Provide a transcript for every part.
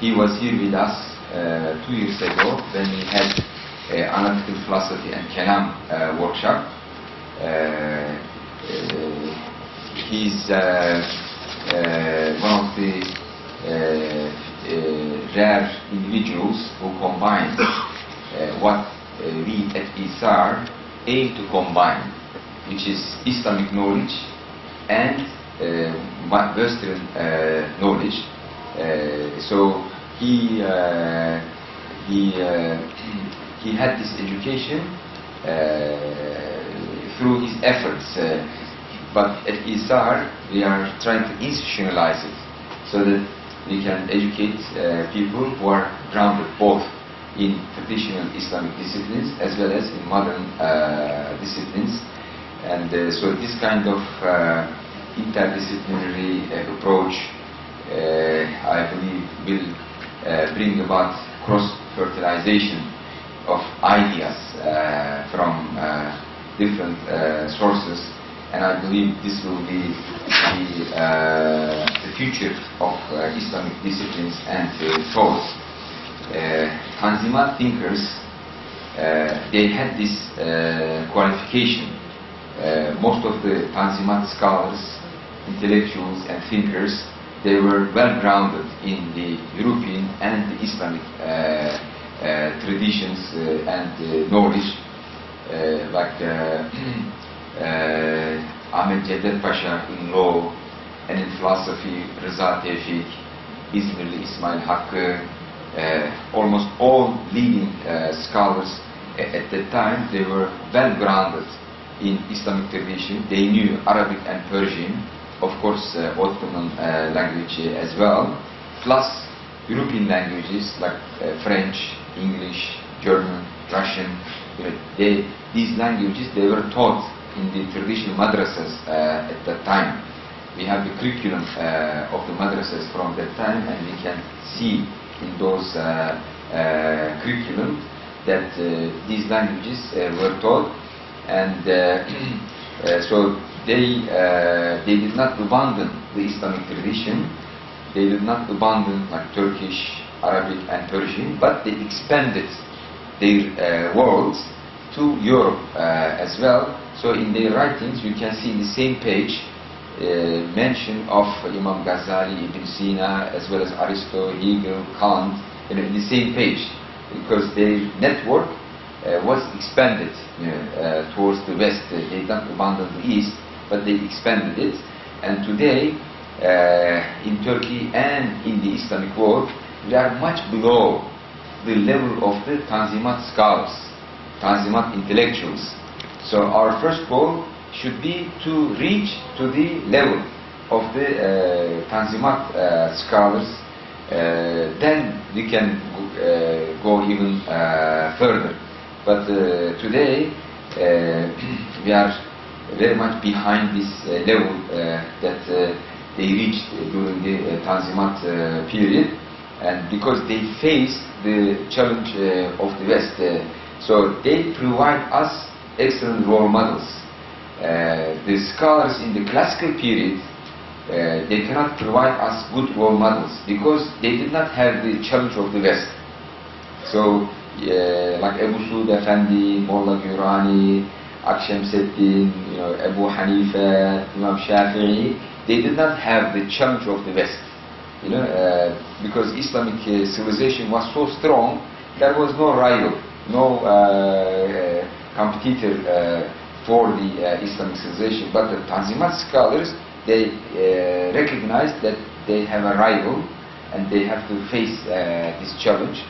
he was here with us 2 years ago when we had analytical philosophy and Kelam workshop. He's one of the rare individuals who combine what we at İSAR aim to combine, which is Islamic knowledge and Western knowledge. So he had this education through his efforts, but at İSAR we are trying to institutionalize it so that we can educate people who are grounded both in traditional Islamic disciplines as well as in modern disciplines. And so this kind of interdisciplinary approach, I believe, will bring about cross-fertilization of ideas from different sources, and I believe this will be the future of Islamic disciplines and thoughts. Tanzimat thinkers, they had this qualification. Most of the Tanzimat scholars, intellectuals and thinkers, they were well grounded in the European and the Islamic traditions and knowledge, like Ahmed Pasha in law, and in philosophy Rıza Tevfik, İzmirli İsmail Hakkı. Almost all leading scholars at that time, they were well grounded in Islamic tradition. They knew Arabic and Persian, of course Ottoman language as well, plus European languages like French, English, German, Russian. These languages, they were taught in the traditional madrasas at that time. We have the curriculum of the madrasas from that time, and we can see in those curriculum that these languages were taught, and so they did not abandon the Islamic tradition. They did not abandon like Turkish, Arabic and Persian, but they expanded their worlds to Europe as well. So in their writings you can see in the same page mention of Imam Ghazali, Ibn Sina, as well as Aristotle, Hegel, Kant, in the same page, because their network was expanded towards the West. They did not abandon the East, but they expanded it. And today, in Turkey and in the Islamic world, we are much below the level of the Tanzimat scholars, Tanzimat intellectuals. So our first goal should be to reach to the level of the Tanzimat scholars. Then we can go even further. But today we are very much behind this level that they reached during the Tanzimat period, and because they faced the challenge of the West, so they provide us excellent role models. The scholars in the classical period, they cannot provide us good role models because they did not have the challenge of the West. So like Ebu Suud Efendi, Molla Gürani, Akşemseddin, Ebu Hanife, Imam Shafi'i, they did not have the challenge of the West. Because Islamic civilization was so strong, there was no rival, no competitor for the Islamic civilization. But the Tanzimat scholars, they recognize that they have a rival and they have to face this challenge,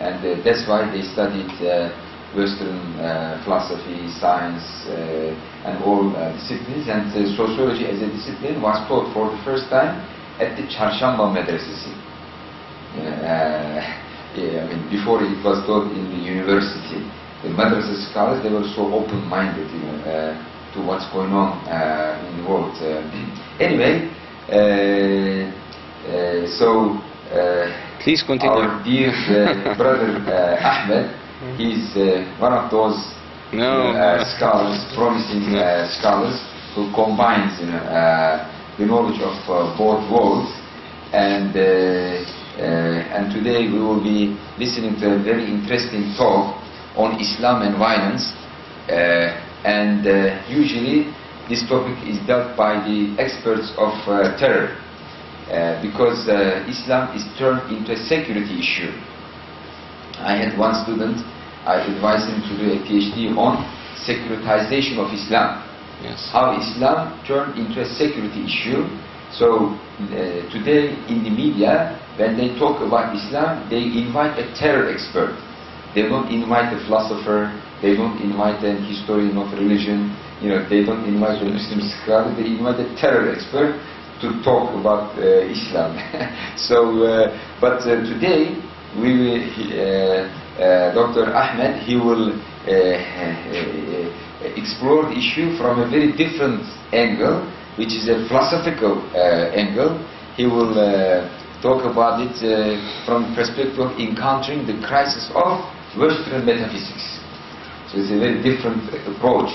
and that's why they studied Western philosophy, science, and all disciplines. And sociology as a discipline was taught for the first time at the Çarşamba Medresesi. Before it was taught in the university. The madrasa scholars, they were so open-minded to what's going on in the world. Anyway, so please continue. Our dear brother Ahmed, he's one of those scholars, promising scholars, who combines the knowledge of both worlds, and And today we will be listening to a very interesting talk on Islam and violence. Usually this topic is dealt by the experts of terror, because Islam is turned into a security issue. I had one student, I advised him to do a PhD on securitization of Islam. Yes. How Islam turned into a security issue. So today in the media, when they talk about Islam, they invite a terror expert. They don't invite a philosopher, they don't invite a historian of religion, they don't invite a Muslim scholar, they invite a terror expert to talk about Islam. But today, Dr. Ahmed, he will explore the issue from a very different angle, which is a philosophical angle. He will talk about it from the perspective of encountering the crisis of Western metaphysics. So it's a very different approach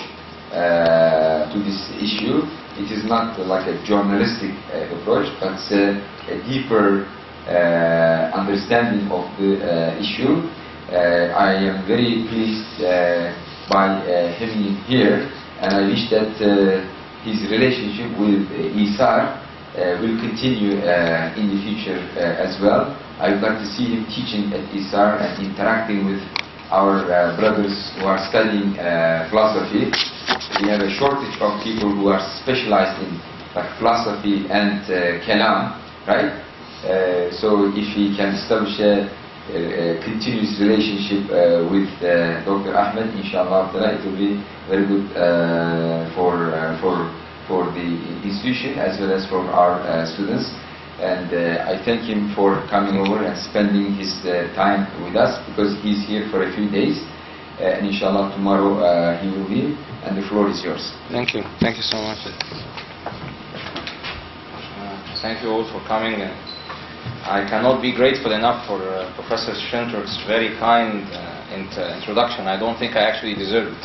to this issue. It is not like a journalistic approach, but a deeper understanding of the issue. I am very pleased by having him here, and I wish that his relationship with İSAR will continue in the future as well. I would like to see him teaching at İSAR and interacting with our brothers who are studying philosophy. We have a shortage of people who are specialized in philosophy and kalam, right? So if he can establish a continuous relationship with Dr. Ahmed, inshallah, it will be very good for the institution as well as for our students. And I thank him for coming over and spending his time with us, because he's here for a few days. And inshallah tomorrow he will leave, and the floor is yours. Thank you. Thank you so much. Thank you all for coming. I cannot be grateful enough for Professor Shenturk's very kind introduction. I don't think I actually deserve it.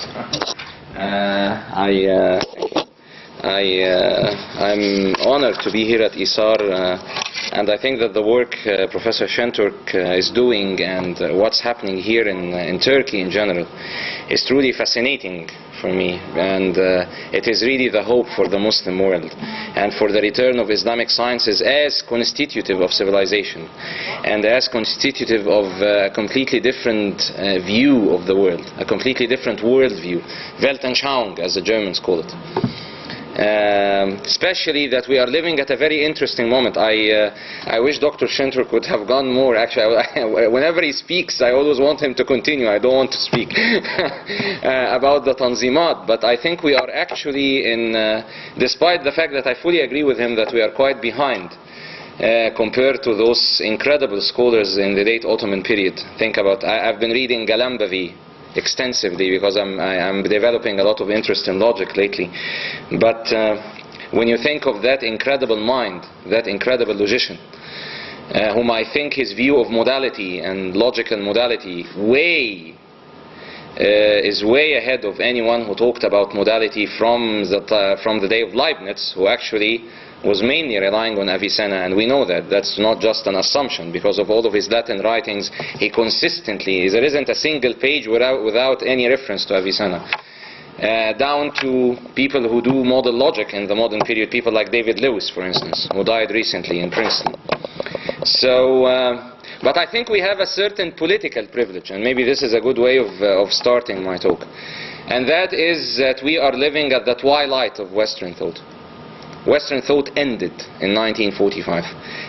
I'm honored to be here at İSAR, and I think that the work Professor Shenturk is doing and what's happening here in Turkey in general is truly fascinating for me, and it is really the hope for the Muslim world and for the return of Islamic sciences as constitutive of civilization and as constitutive of a completely different view of the world, a completely different world view, Weltanschauung as the Germans call it. Especially that we are living at a very interesting moment. I wish Dr. Shenturk would have gone more. Actually, whenever he speaks, I always want him to continue. I don't want to speak about the Tanzimat, but I think we are actually despite the fact that I fully agree with him that we are quite behind compared to those incredible scholars in the late Ottoman period. Think about, I've been reading Galambavi extensively because I'm developing a lot of interest in logic lately. But when you think of that incredible mind, that incredible logician, whom I think his view of modality and logic and modality is way ahead of anyone who talked about modality from the day of Leibniz, who actually was mainly relying on Avicenna, and we know that that's not just an assumption because of all of his Latin writings. He consistently, there isn't a single page without any reference to Avicenna, down to people who do model logic in the modern period, people like David Lewis, for instance, who died recently in Princeton. So but I think we have a certain political privilege, and maybe this is a good way of starting my talk, and that is that we are living at the twilight of Western thought. Western thought ended in 1945,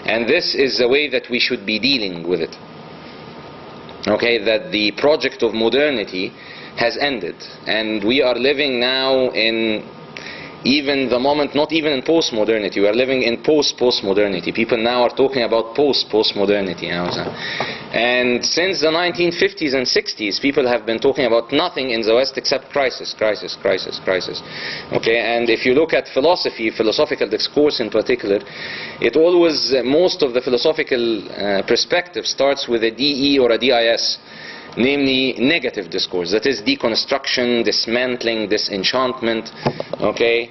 and this is the way that we should be dealing with it. Okay, that the project of modernity has ended, and we are living now in even the moment, not even in post-modernity, we are living in post-postmodernity. People now are talking about post-postmodernity. And since the 1950s and 60s, people have been talking about nothing in the West except crisis, crisis, crisis, crisis. Okay, and if you look at philosophy, philosophical discourse in particular, it always, most of the philosophical perspective starts with a DE or a DIS. Namely negative discourse, that is deconstruction, dismantling, disenchantment. Okay,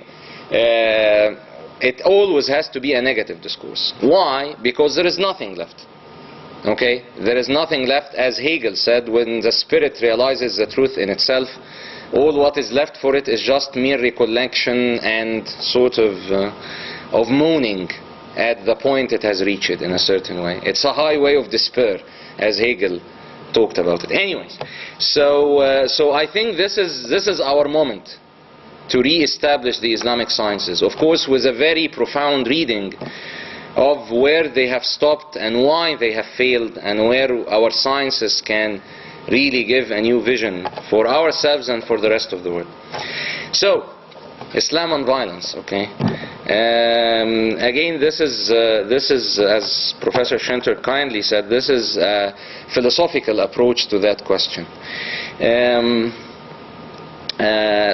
it always has to be a negative discourse. Why? Because there is nothing left. Okay? There is nothing left, as Hegel said, when the spirit realizes the truth in itself, all what is left for it is just mere recollection and sort of moaning at the point it has reached in a certain way. It's a highway of despair, as Hegel talked about it. Anyways, so I think this is our moment to re-establish the Islamic sciences. Of course, with a very profound reading of where they have stopped and why they have failed, and where our sciences can really give a new vision for ourselves and for the rest of the world. So, Islam and violence, okay? Again, this is, as Professor Schinter kindly said, this is a philosophical approach to that question.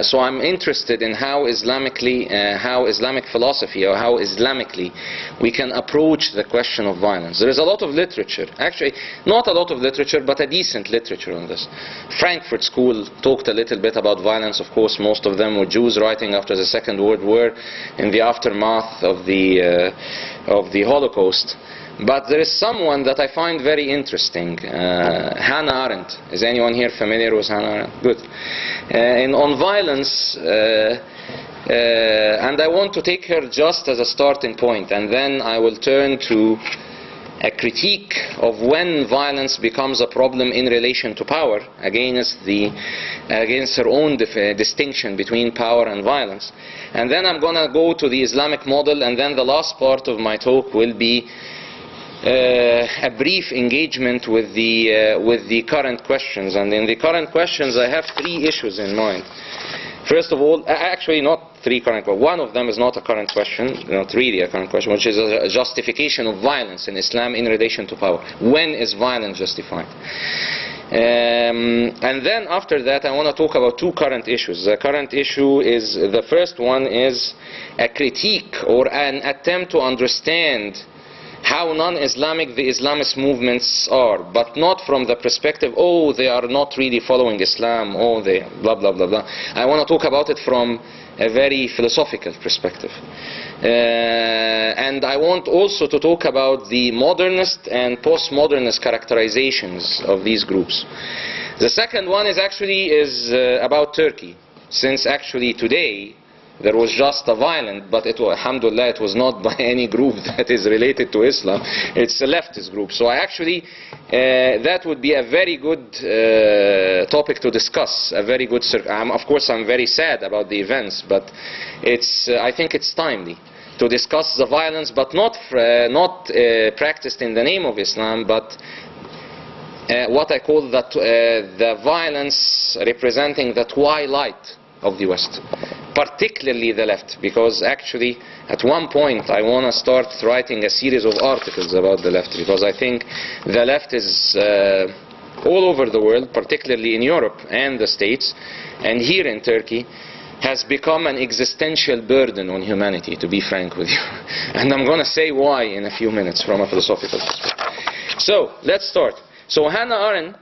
So I'm interested in how Islamic philosophy, or how Islamically we can approach the question of violence. There is a lot of literature, actually not a lot of literature, but a decent literature on this. Frankfurt School talked a little bit about violence. Of course, most of them were Jews writing after the Second World War in the aftermath of the Holocaust. But there is someone that I find very interesting, Hannah Arendt. Is anyone here familiar with Hannah Arendt? Good. And on violence, and I want to take her just as a starting point, and then I will turn to a critique of when violence becomes a problem in relation to power, against her own distinction between power and violence. And then I'm going to go to the Islamic model, and then the last part of my talk will be a brief engagement with the current questions. And in the current questions, I have three issues in mind. First of all, actually not three current questions. One of them is not a current question, not really a current question, which is a justification of violence in Islam in relation to power. When is violence justified? And then after that, I want to talk about two current issues. The current issue is, the first one is a critique or an attempt to understand how non-Islamic the Islamist movements are, but not from the perspective, oh, they are not really following Islam, oh, they blah, blah, blah, blah. I want to talk about it from a very philosophical perspective. And I want also to talk about the modernist and postmodernist characterizations of these groups. The second one is about Turkey, since actually today there was just a violent, but alhamdulillah, it was not by any group that is related to Islam. It's a leftist group. So that would be a very good topic to discuss. A very good. Of course, I'm very sad about the events, but I think it's timely to discuss the violence, but not practiced in the name of Islam, but what I call the violence representing the twilight of the West, particularly the left, because actually at one point I want to start writing a series of articles about the left, because I think the left is all over the world, particularly in Europe and the States, and here in Turkey, has become an existential burden on humanity, to be frank with you. And I'm going to say why in a few minutes from a philosophical perspective. So let's start. So Hannah Arendt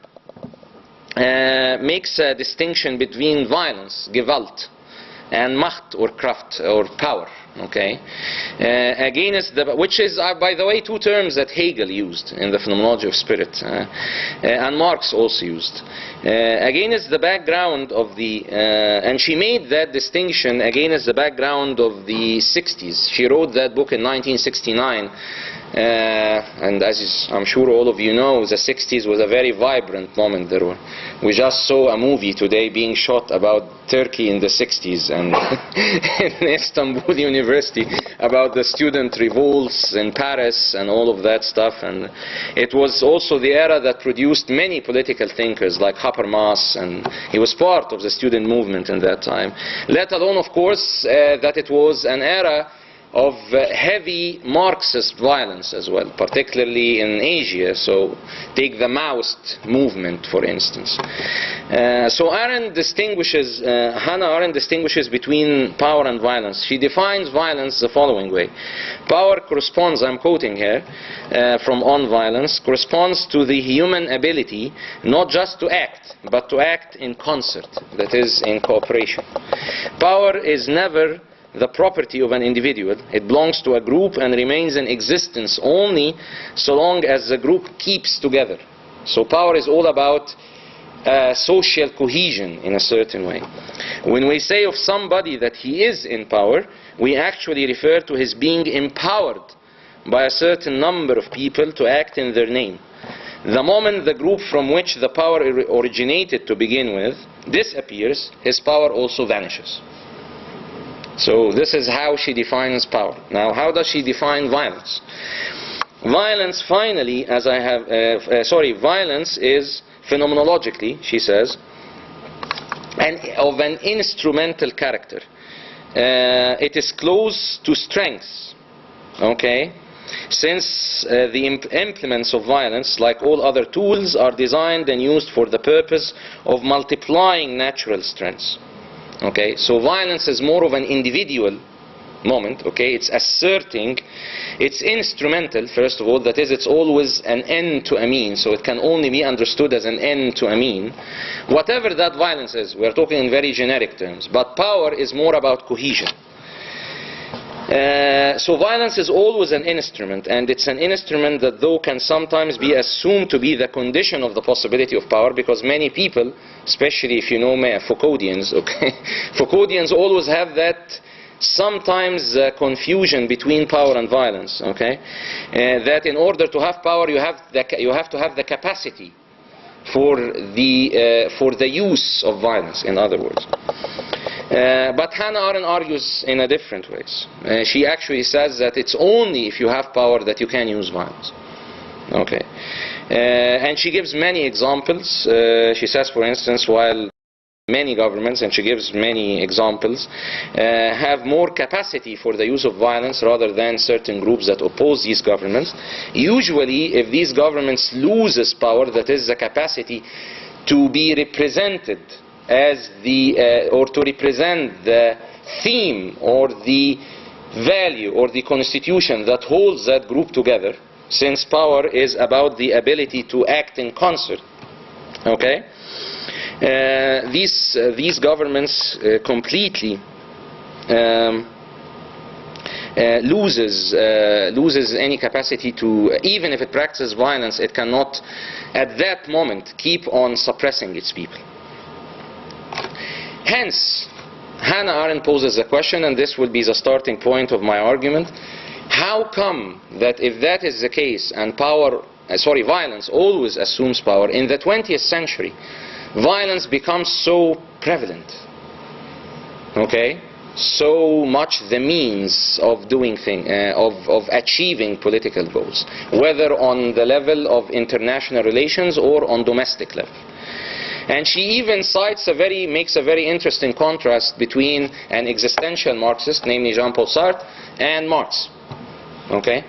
makes a distinction between violence, Gewalt, and Macht or Kraft or power, okay? Which is, by the way, two terms that Hegel used in the phenomenology of spirit, and Marx also used. Against the background of and she made that distinction against the background of the 60s. She wrote that book in 1969. And as I'm sure all of you know, the 60s was a very vibrant moment there. We just saw a movie today being shot about Turkey in the 60s and in Istanbul University about the student revolts in Paris and all of that stuff. And it was also the era that produced many political thinkers like Habermas, and he was part of the student movement in that time. Let alone, of course, that it was an era of heavy Marxist violence as well, particularly in Asia. So take the Maoist movement, for instance. So Hannah Arendt distinguishes between power and violence. She defines violence the following way. Power corresponds, I'm quoting here from On Violence, corresponds to the human ability not just to act, but to act in concert, that is, in cooperation. Power is never the property of an individual. It belongs to a group and remains in existence only so long as the group keeps together. So power is all about social cohesion in a certain way. When we say of somebody that he is in power, we actually refer to his being empowered by a certain number of people to act in their name. The moment the group from which the power originated to begin with disappears, his power also vanishes. So this is how she defines power. Now, how does she define violence? Violence, finally, as I have, violence is phenomenologically, she says, of an instrumental character. It is close to strength, okay? Since the implements of violence, like all other tools, are designed and used for the purpose of multiplying natural strengths. Okay, so violence is more of an individual moment, okay? It's asserting, it's instrumental, first of all, that is, it's always an end to a mean, so it can only be understood as an end to a mean. Whatever that violence is, we're talking in very generic terms, but power is more about cohesion. So violence is always an instrument, and it's an instrument that though can sometimes be assumed to be the condition of the possibility of power, because many people, especially if you know Foucauldians, okay, Foucauldians always have that sometimes confusion between power and violence, okay, that in order to have power you have to have the capacity for the use of violence, in other words. But Hannah Arendt argues in a different ways. She actually says that it's only if you have power that you can use violence. Okay. And she gives many examples. She says, for instance, while many governments, and she gives many examples, have more capacity for the use of violence rather than certain groups that oppose these governments, usually if these governments loses power, that is the capacity to be represented as or to represent the theme or the value or the constitution that holds that group together, since power is about the ability to act in concert, okay? These governments completely loses any capacity to, even if it practices violence, it cannot at that moment keep on suppressing its people. Hence, Hannah Arendt poses a question, and this will be the starting point of my argument. How come that if that is the case, and violence always assumes power, in the 20th century, violence becomes so prevalent, okay? So much the means of doing of achieving political goals, whether on the level of international relations or on domestic level. And she even makes a very interesting contrast between an existential Marxist, namely Jean-Paul Sartre, and Marx. Okay?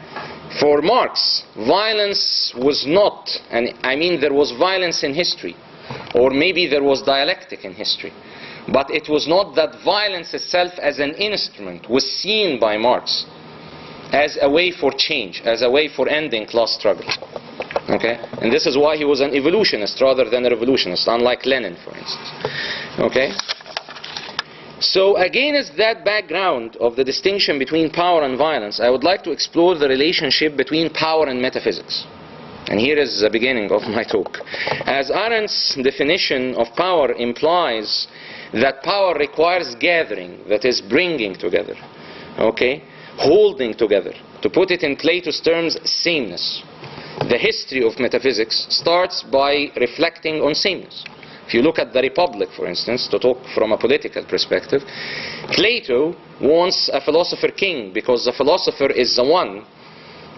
For Marx, violence was not, and I mean there was violence in history, or maybe there was dialectic in history, but it was not that violence itself as an instrument was seen by Marx as a way for change, as a way for ending class struggles. Okay? And this is why he was an evolutionist rather than a revolutionist, unlike Lenin, for instance. Okay? So against that background of the distinction between power and violence, I would like to explore the relationship between power and metaphysics. And here is the beginning of my talk. As Arendt's definition of power implies that power requires gathering, that is bringing together, okay, holding together. To put it in Plato's terms, sameness. The history of metaphysics starts by reflecting on sameness. If you look at the Republic, for instance, to talk from a political perspective, Plato wants a philosopher king because the philosopher is the one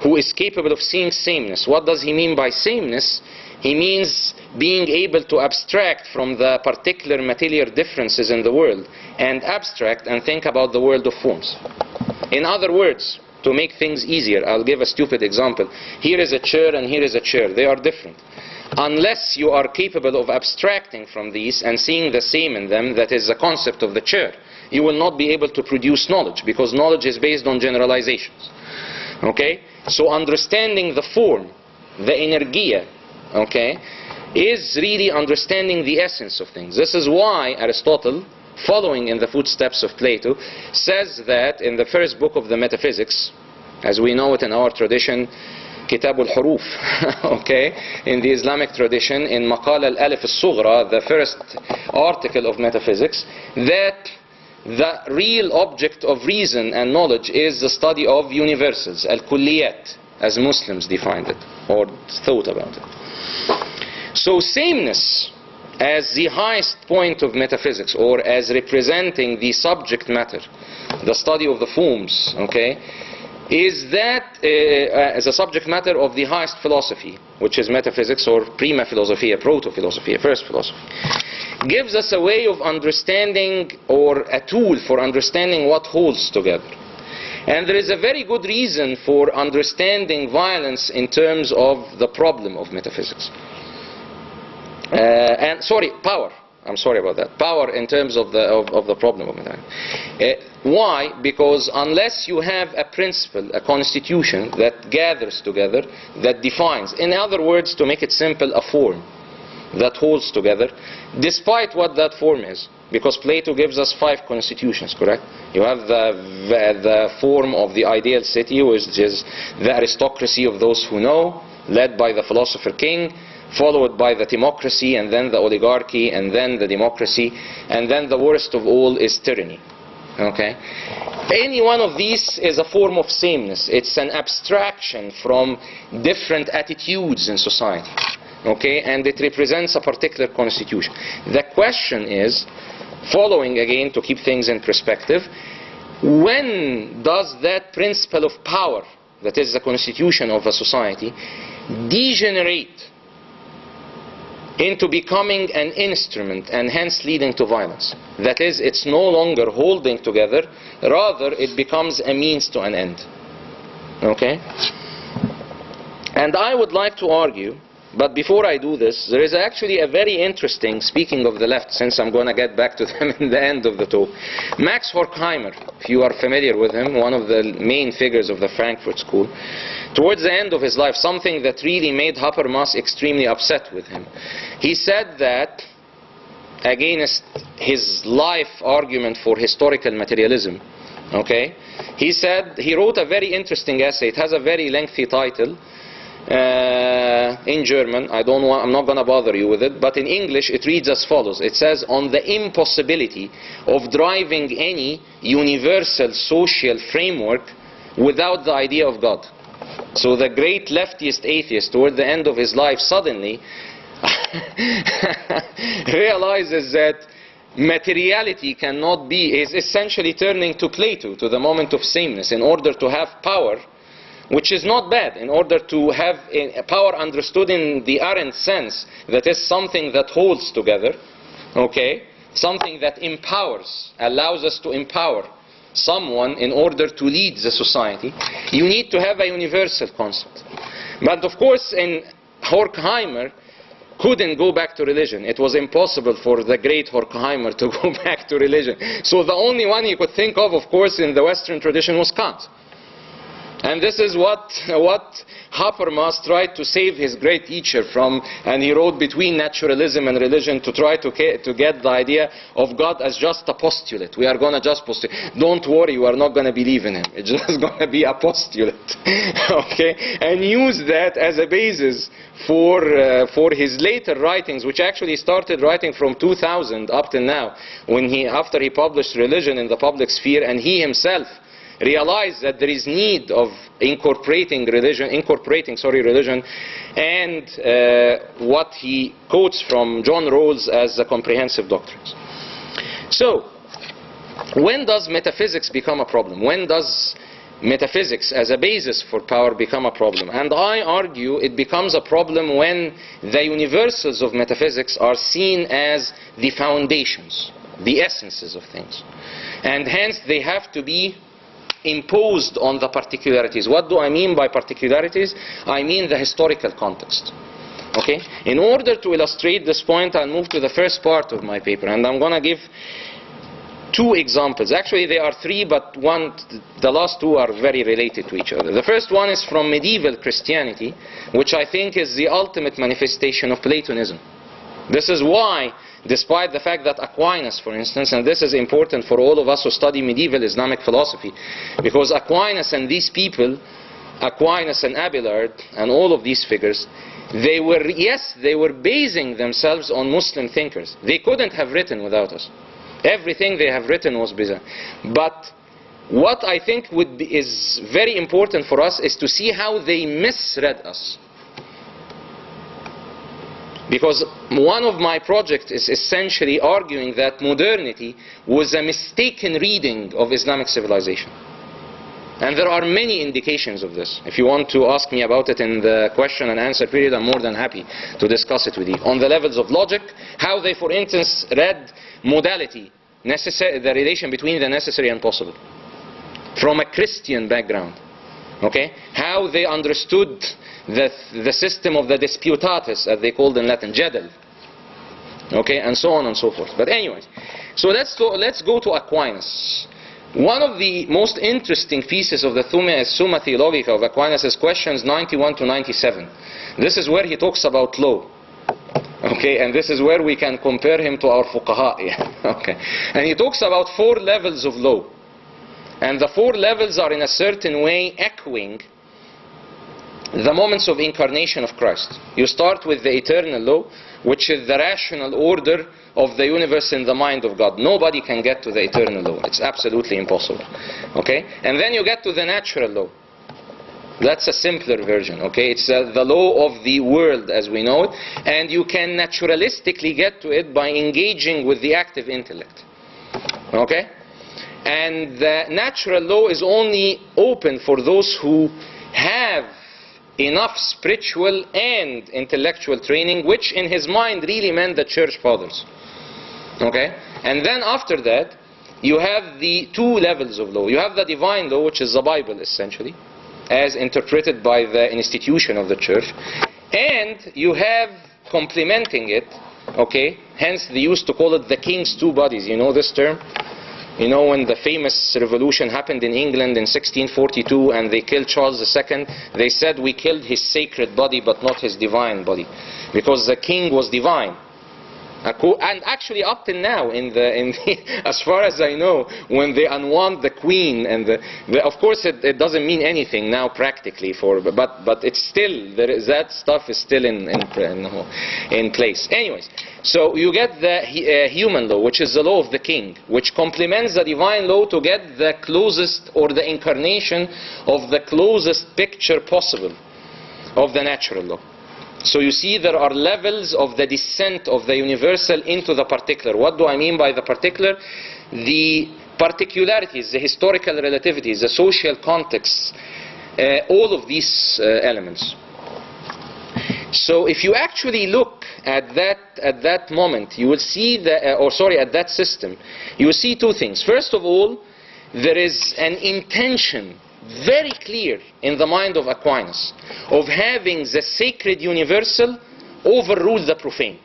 who is capable of seeing sameness. What does he mean by sameness? He means being able to abstract from the particular material differences in the world and abstract and think about the world of forms. In other words, to make things easier, I'll give a stupid example. Here is a chair and here is a chair. They are different. Unless you are capable of abstracting from these and seeing the same in them, that is the concept of the chair, you will not be able to produce knowledge, because knowledge is based on generalizations. Okay? So understanding the form, the energia, okay, is really understanding the essence of things. This is why Aristotle following in the footsteps of Plato, says that in the first book of the Metaphysics, as we know it in our tradition, Kitab al-Huruf, okay, in the Islamic tradition, in Maqal al-Alif al-Sughra, the first article of metaphysics, that the real object of reason and knowledge is the study of universals, al-kulliyat, as Muslims defined it, or thought about it. So sameness as the highest point of metaphysics, or as representing the subject matter, the study of the forms, okay, is that as a subject matter of the highest philosophy, which is metaphysics, or prima philosophia, proto-philosophia, first philosophy, gives us a way of understanding, or a tool for understanding what holds together. And there is a very good reason for understanding violence in terms of the problem of metaphysics. Power. I'm sorry about that. Power in terms of the problem of metaphysics. Why? Because unless you have a principle, a constitution that gathers together, that defines, in other words, to make it simple, a form that holds together, despite what that form is. Because Plato gives us 5 constitutions, correct? You have the form of the ideal city, which is the aristocracy of those who know, led by the philosopher king, followed by the democracy, and then the oligarchy, and then the democracy, and then the worst of all is tyranny. Okay? Any one of these is a form of sameness. It's an abstraction from different attitudes in society. Okay? And it represents a particular constitution. The question is, following again to keep things in perspective, when does that principle of power, that is the constitution of a society, degenerate into becoming an instrument, and hence leading to violence? That is, it's no longer holding together, rather it becomes a means to an end. Okay? And I would like to argue, but before I do this, there is actually a very interesting, speaking of the left, since I'm going to get back to them in the end of the talk. Max Horkheimer, if you are familiar with him, one of the main figures of the Frankfurt School, towards the end of his life, something that really made Habermas extremely upset with him. He said that, against his life argument for historical materialism, okay, he wrote a very interesting essay. It has a very lengthy title in German. I'm not going to bother you with it, but in English it reads as follows. It says, on the impossibility of driving any universal social framework without the idea of God. So the great leftist atheist, toward the end of his life, suddenly realizes that materiality cannot be, is essentially turning to Plato, to the moment of sameness, in order to have power, which is not bad, in order to have power understood in the Arendt sense, that is something that holds together, okay, something that empowers, allows us to empower someone in order to lead the society. You need to have a universal concept. But of course, in Horkheimer couldn't go back to religion. It was impossible for the great Horkheimer to go back to religion. So the only one he could think of course, in the Western tradition was Kant. And this is what Habermas tried to save his great teacher from, and he wrote Between Naturalism and Religion to try to get the idea of God as just a postulate. We are going to just postulate. Don't worry, you are not going to believe in him. It's just going to be a postulate. Okay? And use that as a basis for his later writings, which actually started writing from 2000 up to now, after he published Religion in the Public Sphere, and he himself realized that there is need of incorporating religion, and what he quotes from John Rawls as the comprehensive doctrines. So, when does metaphysics become a problem? When does metaphysics as a basis for power become a problem? And I argue it becomes a problem when the universals of metaphysics are seen as the foundations, the essences of things. And hence they have to be imposed on the particularities. What do I mean by particularities? I mean the historical context. Okay? In order to illustrate this point, I'll move to the first part of my paper, and I'm going to give 2 examples. Actually, there are 3, but the last 2 are very related to each other. The first one is from medieval Christianity, which I think is the ultimate manifestation of Platonism. This is why despite the fact that Aquinas, for instance, and this is important for all of us who study medieval Islamic philosophy, because Aquinas and these people, Aquinas and Abelard and all of these figures, they were, yes, they were basing themselves on Muslim thinkers. They couldn't have written without us. Everything they have written was bizarre. But what I think is very important for us is to see how they misread us. Because one of my projects is essentially arguing that modernity was a mistaken reading of Islamic civilization. And there are many indications of this. If you want to ask me about it in the question and answer period, I'm more than happy to discuss it with you. On the levels of logic, how they, for instance, read modality, the relation between the necessary and possible, from a Christian background. Okay? How they understood the system of the disputatus, as they called in Latin, jadal. Okay? And so on and so forth. But anyways, so let's go to Aquinas. One of the most interesting pieces of the Summa Theologica of Aquinas is questions 91 to 97. This is where he talks about law. Okay, and this is where we can compare him to our fuqaha. Okay, and he talks about 4 levels of law. And the 4 levels are in a certain way echoing the moments of incarnation of Christ. You start with the eternal law, which is the rational order of the universe in the mind of God. Nobody can get to the eternal law. It's absolutely impossible. Okay? And then you get to the natural law. That's a simpler version. Okay? It's the law of the world as we know it. And you can naturalistically get to it by engaging with the active intellect. Okay? And the natural law is only open for those who have enough spiritual and intellectual training, which in his mind really meant the church fathers. Okay? And then after that, you have the 2 levels of law. You have the divine law, which is the Bible essentially, as interpreted by the institution of the church. And you have complementing it, okay? Hence they used to call it the king's 2 bodies. You know this term? You know, when the famous revolution happened in England in 1642 and they killed Charles II, they said we killed his sacred body but not his divine body, because the king was divine. And actually up till now, as far as I know, when they unwound the queen, and of course it doesn't mean anything now practically, but it's still, that stuff is still in place. Anyways, so you get the human law, which is the law of the king, which complements the divine law to get the closest, or the incarnation of the closest picture possible of the natural law. So you see there are levels of the descent of the universal into the particular. What do I mean by the particular? The particularities, the historical relativities, the social contexts, all of these elements. So if you actually look at that moment, you will see at that system, you will see 2 things. First of all, there is an intention very clear in the mind of Aquinas of having the sacred universal overrule the profane.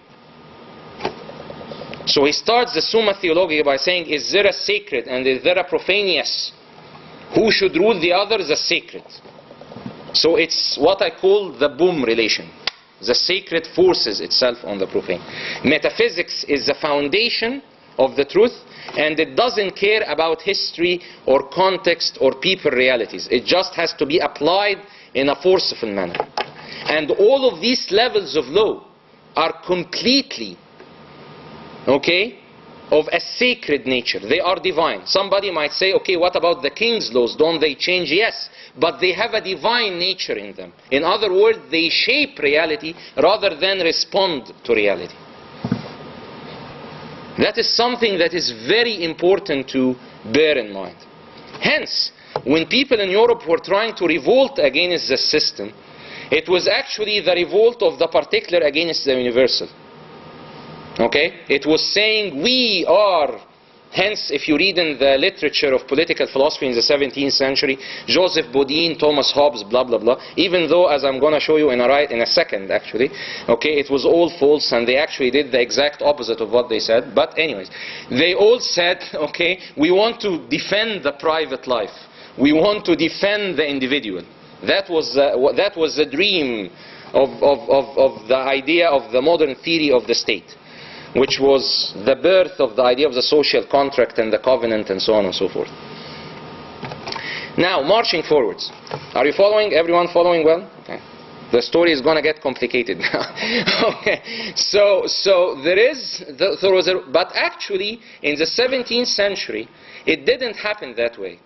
So he starts the Summa Theologica by saying, is there a sacred and is there a profane? Yes. Who should rule the other? The sacred. So it's what I call the boom relation. The sacred forces itself on the profane. Metaphysics is the foundation of the truth, and it doesn't care about history or context or people realities. It just has to be applied in a forceful manner. And all of these levels of law are completely, okay, of a sacred nature. They are divine. Somebody might say, okay, what about the king's laws? Don't they change? Yes, but they have a divine nature in them. In other words, they shape reality rather than respond to reality. That is something that is very important to bear in mind. Hence, when people in Europe were trying to revolt against the system, it was actually the revolt of the particular against the universal. Okay? It was saying we are, hence if you read in the literature of political philosophy in the 17th century, Joseph Bodin, Thomas Hobbes, blah blah blah, even though, as I'm going to show you in a second actually, okay, it was all false and they actually did the exact opposite of what they said. But anyways, they all said, okay, we want to defend the private life. We want to defend the individual. That was the dream of the idea of the modern theory of the state. which was the birth of the idea of the social contract and the covenant and so on and so forth. Now, marching forwards. Are you following? Everyone following well? Okay. The story is going to get complicated now. Okay. So but actually, in the 17th century, it didn't happen that way.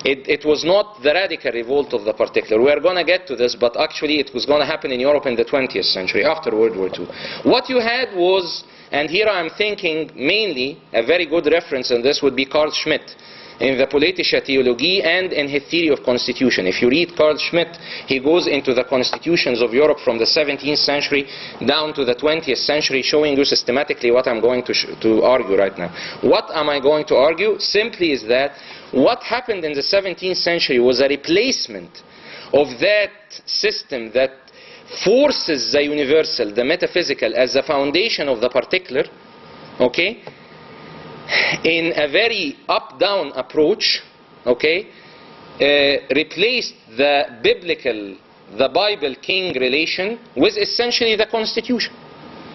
It was not the radical revolt of the particular. We are going to get to this, but actually it was going to happen in Europe in the 20th century, after World War II. What you had was, and here I am thinking mainly, a very good reference on this would be Carl Schmitt, in the Politische Theologie and in his theory of constitution. If you read Carl Schmitt, he goes into the constitutions of Europe from the 17th century down to the 20th century, showing you systematically what I'm going to argue right now. What am I going to argue? Simply is that what happened in the 17th century was a replacement of that system that forces the universal, the metaphysical, as the foundation of the particular, okay, in a very up-down approach, okay, replaced the biblical, the Bible-king relation with essentially the Constitution.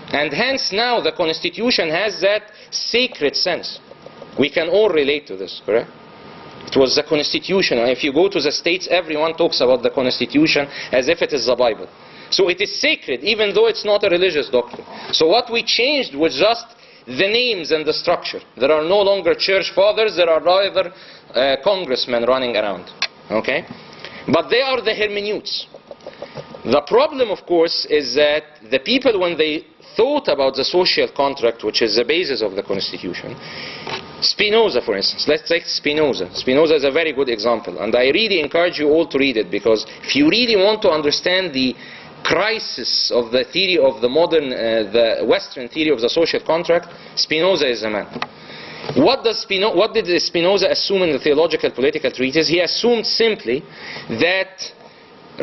And hence now the Constitution has that sacred sense. We can all relate to this, correct? It was the Constitution. If you go to the States, everyone talks about the Constitution as if it is the Bible. So it is sacred, even though it's not a religious doctrine. So what we changed was just the names and the structure. There are no longer church fathers, there are rather congressmen running around. Okay? But they are the hermeneutes. The problem, of course, is that the people, when they thought about the social contract, which is the basis of the Constitution, Spinoza, for instance, let's take Spinoza. Spinoza is a very good example, and I really encourage you all to read it, because if you really want to understand the crisis of the theory of the modern, the Western theory of the social contract, Spinoza is the man. What did Spinoza assume in the theological political treatise? He assumed simply that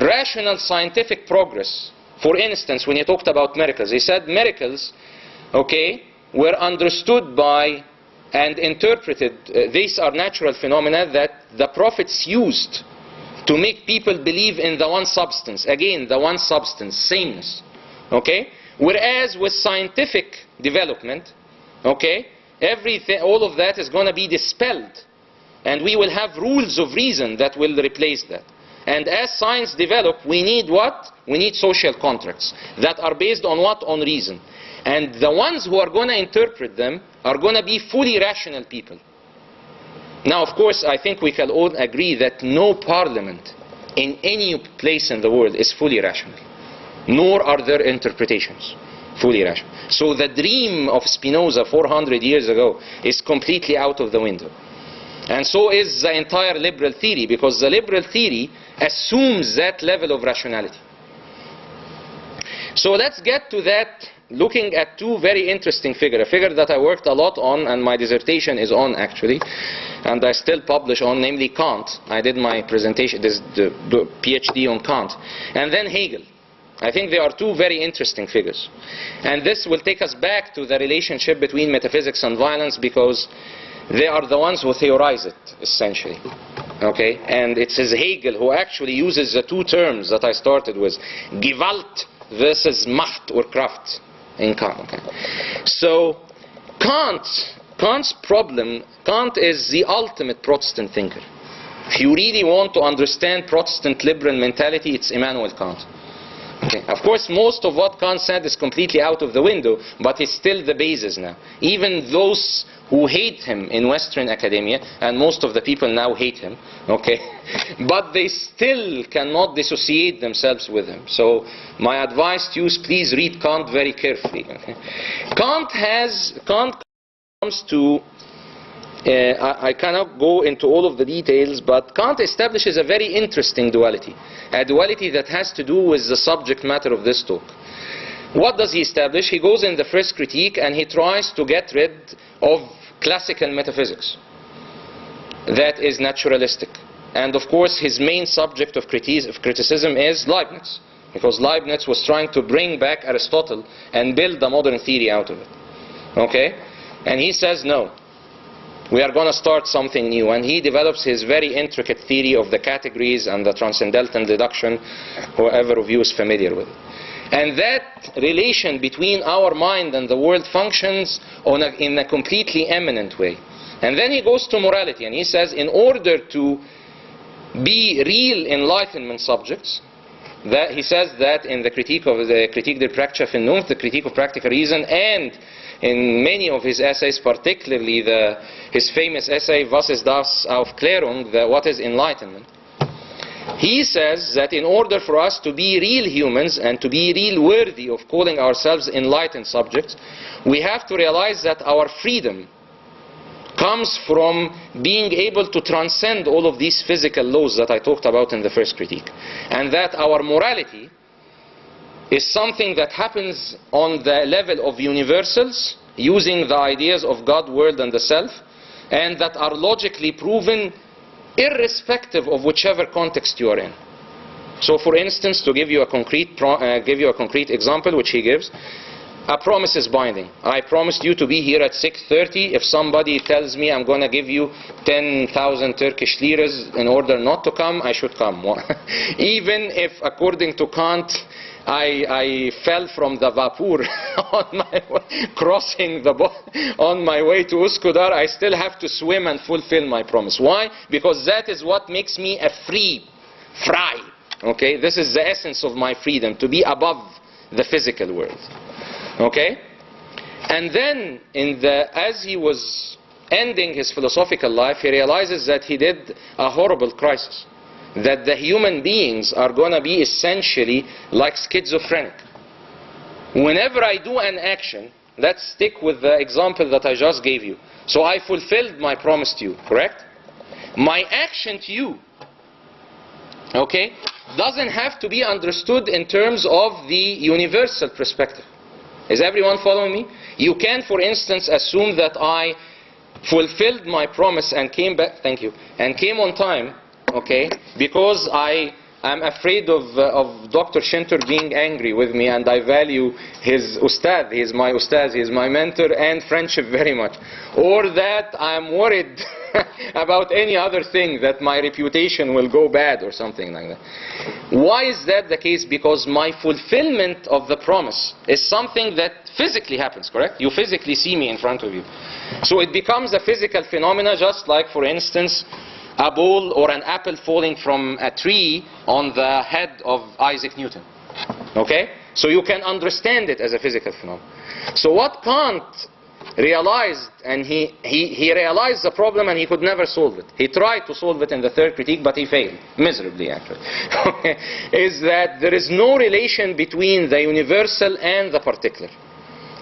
rational scientific progress, for instance, when he talked about miracles, he said miracles, okay, were understood by and interpreted, these are natural phenomena that the prophets used to make people believe in the one substance. Again, the one substance, sameness. Okay? Whereas with scientific development, okay, all of that is going to be dispelled. And we will have rules of reason that will replace that. And as science develops, we need what? We need social contracts that are based on what? On reason. And the ones who are going to interpret them are going to be fully rational people. Now, of course, I think we can all agree that no parliament in any place in the world is fully rational, nor are there interpretations fully rational. So the dream of Spinoza 400 years ago is completely out of the window. And so is the entire liberal theory, because the liberal theory assumes that level of rationality. So let's get to that, looking at two very interesting figures. A figure that I worked a lot on, and my dissertation is on actually, and I still publish on, namely Kant. I did my presentation, the PhD on Kant. And then Hegel. I think they are two very interesting figures. And this will take us back to the relationship between metaphysics and violence, because they are the ones who theorize it, essentially. Okay? And it's Hegel who actually uses the two terms that I started with, Gewalt versus Macht or Kraft in Kant. Okay? So Kant's problem, Kant is the ultimate Protestant thinker. If you really want to understand Protestant liberal mentality, it's Immanuel Kant. Okay. Of course, most of what Kant said is completely out of the window, but it's still the basis now. Even those who hate him in Western academia, and most of the people now hate him, okay, but they still cannot dissociate themselves with him. So my advice to you is please read Kant very carefully. Okay. Kant comes to, I cannot go into all of the details, but Kant establishes a very interesting duality. A duality that has to do with the subject matter of this talk. What does he establish? He goes in the first critique and he tries to get rid of classical metaphysics that is naturalistic. And of course his main subject of criticism is Leibniz, because Leibniz was trying to bring back Aristotle and build a modern theory out of it. Okay? And he says no. We are going to start something new, and he develops his very intricate theory of the categories and the transcendental deduction, whoever of you is familiar with it. And that relation between our mind and the world functions in a completely eminent way. And then he goes to morality, and he says, in order to be real enlightenment subjects, that he says that in the critique der praktische Vernunft, the critique of practical reason, and in many of his essays, particularly his famous essay, Was ist das Aufklärung, what is enlightenment? He says that in order for us to be real humans and to be real worthy of calling ourselves enlightened subjects, we have to realize that our freedom comes from being able to transcend all of these physical laws that I talked about in the first critique. And that our morality is something that happens on the level of universals, using the ideas of God, world, and the self, and that are logically proven irrespective of whichever context you are in. So for instance, to give you a concrete example, which he gives, a promise is binding. I promised you to be here at 6:30. If somebody tells me I'm going to give you 10,000 Turkish liras in order not to come, I should come. Even if, according to Kant, I fell from the vapor on my way, crossing on my way to Uskudar, I still have to swim and fulfill my promise. Why? Because that is what makes me a free. Okay? This is the essence of my freedom, to be above the physical world. Okay? And then, as he was ending his philosophical life, he realizes that he did a horrible crisis. That the human beings are going to be essentially like schizophrenic. Whenever I do an action, let's stick with the example that I just gave you. So I fulfilled my promise to you, correct? My action to you, okay, doesn't have to be understood in terms of the universal perspective. Is everyone following me? You can, for instance, assume that I fulfilled my promise and came back, thank you, and came on time, okay, because I am afraid of Dr. Shinter being angry with me, and I value his ustad, he is my mentor, and friendship very much. Or that I am worried about any other thing, that my reputation will go bad or something like that. Why is that the case? Because my fulfillment of the promise is something that physically happens, correct? You physically see me in front of you. So it becomes a physical phenomena, just like, for instance, a ball or an apple falling from a tree on the head of Isaac Newton. Okay? So you can understand it as a physical phenomenon. So what Kant realized, and he realized the problem and he could never solve it. He tried to solve it in the third critique, but he failed, miserably actually. Is that there is no relation between the universal and the particular.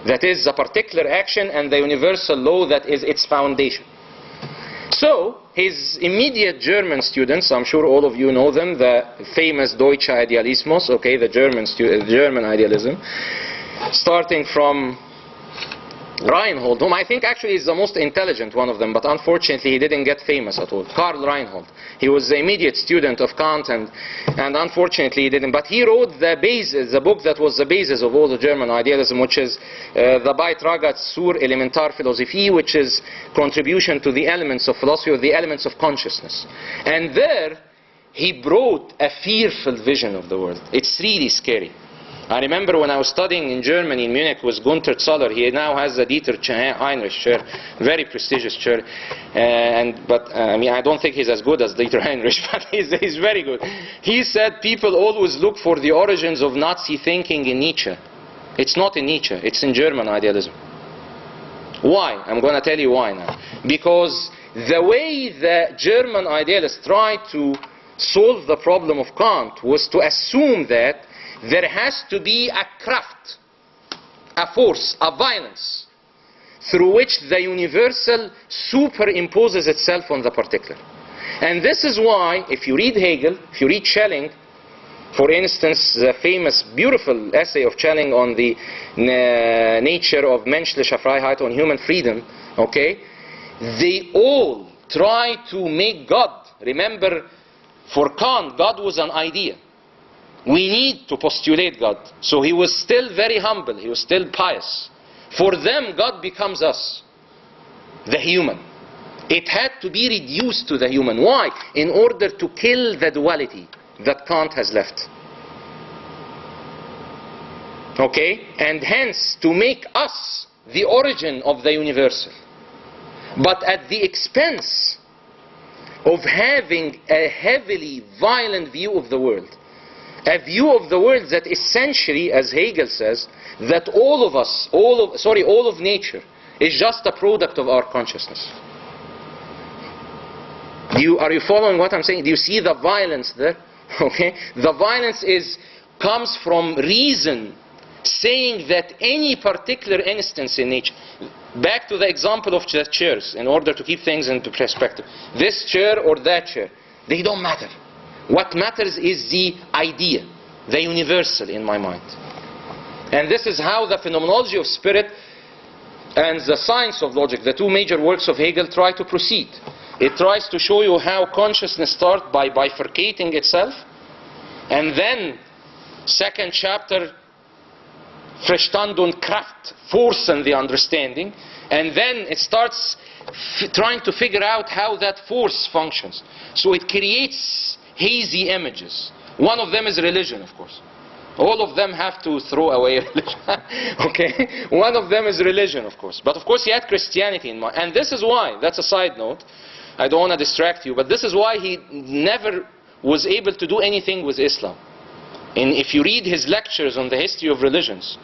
That is, the particular action and the universal law that is its foundation. So, his immediate German students, I'm sure all of you know them, the famous Deutsche Idealismus, okay, the German idealism, starting from Reinhold, whom I think actually is the most intelligent one of them, but unfortunately he didn't get famous at all. Karl Reinhold. He was the immediate student of Kant, and unfortunately he didn't. But he wrote the book that was the basis of all the German idealism, which is the Beitrag zur Elementarphilosophie, which is contribution to the elements of philosophy, or the elements of consciousness. And there he brought a fearful vision of the world. It's really scary. I remember when I was studying in Germany, in Munich, with Gunther Zoller. He now has the Dietrich Heinrich chair, very prestigious chair. I mean, I don't think he's as good as Dietrich Heinrich, but he's very good. He said people always look for the origins of Nazi thinking in Nietzsche. It's not in Nietzsche, it's in German idealism. Why? I'm going to tell you why now. Because the way the German idealists tried to solve the problem of Kant was to assume that there has to be a Kraft, a force, a violence, through which the universal superimposes itself on the particular. And this is why, if you read Hegel, if you read Schelling, for instance, the famous, beautiful essay of Schelling on the nature of menschliche Freiheit, on human freedom, okay, they all try to make God. Remember, for Kant, God was an idea. We need to postulate God. So he was still very humble. He was still pious. For them, God becomes us, the human. It had to be reduced to the human. Why? In order to kill the duality that Kant has left. Okay? And hence to make us the origin of the universal. But at the expense of having a heavily violent view of the world. A view of the world that essentially, as Hegel says, that all of us, all of nature is just a product of our consciousness. Are you following what I'm saying? Do you see the violence there? Okay? The violence comes from reason saying that any particular instance in nature, back to the example of the chairs, in order to keep things into perspective. This chair or that chair, they don't matter. What matters is the idea, the universal in my mind. And this is how the phenomenology of spirit and the science of logic, the two major works of Hegel, try to proceed. It tries to show you how consciousness starts by bifurcating itself, and then second chapter, Verstand und Kraft, force and the understanding, and then it starts trying to figure out how that force functions. So it creates hazy images. One of them is religion, of course. All of them have to throw away religion. Okay? One of them is religion, of course. But of course he had Christianity in mind. And this is why, that's a side note, I don't want to distract you, but this is why he never was able to do anything with Islam. And if you read his lectures on the history of religions,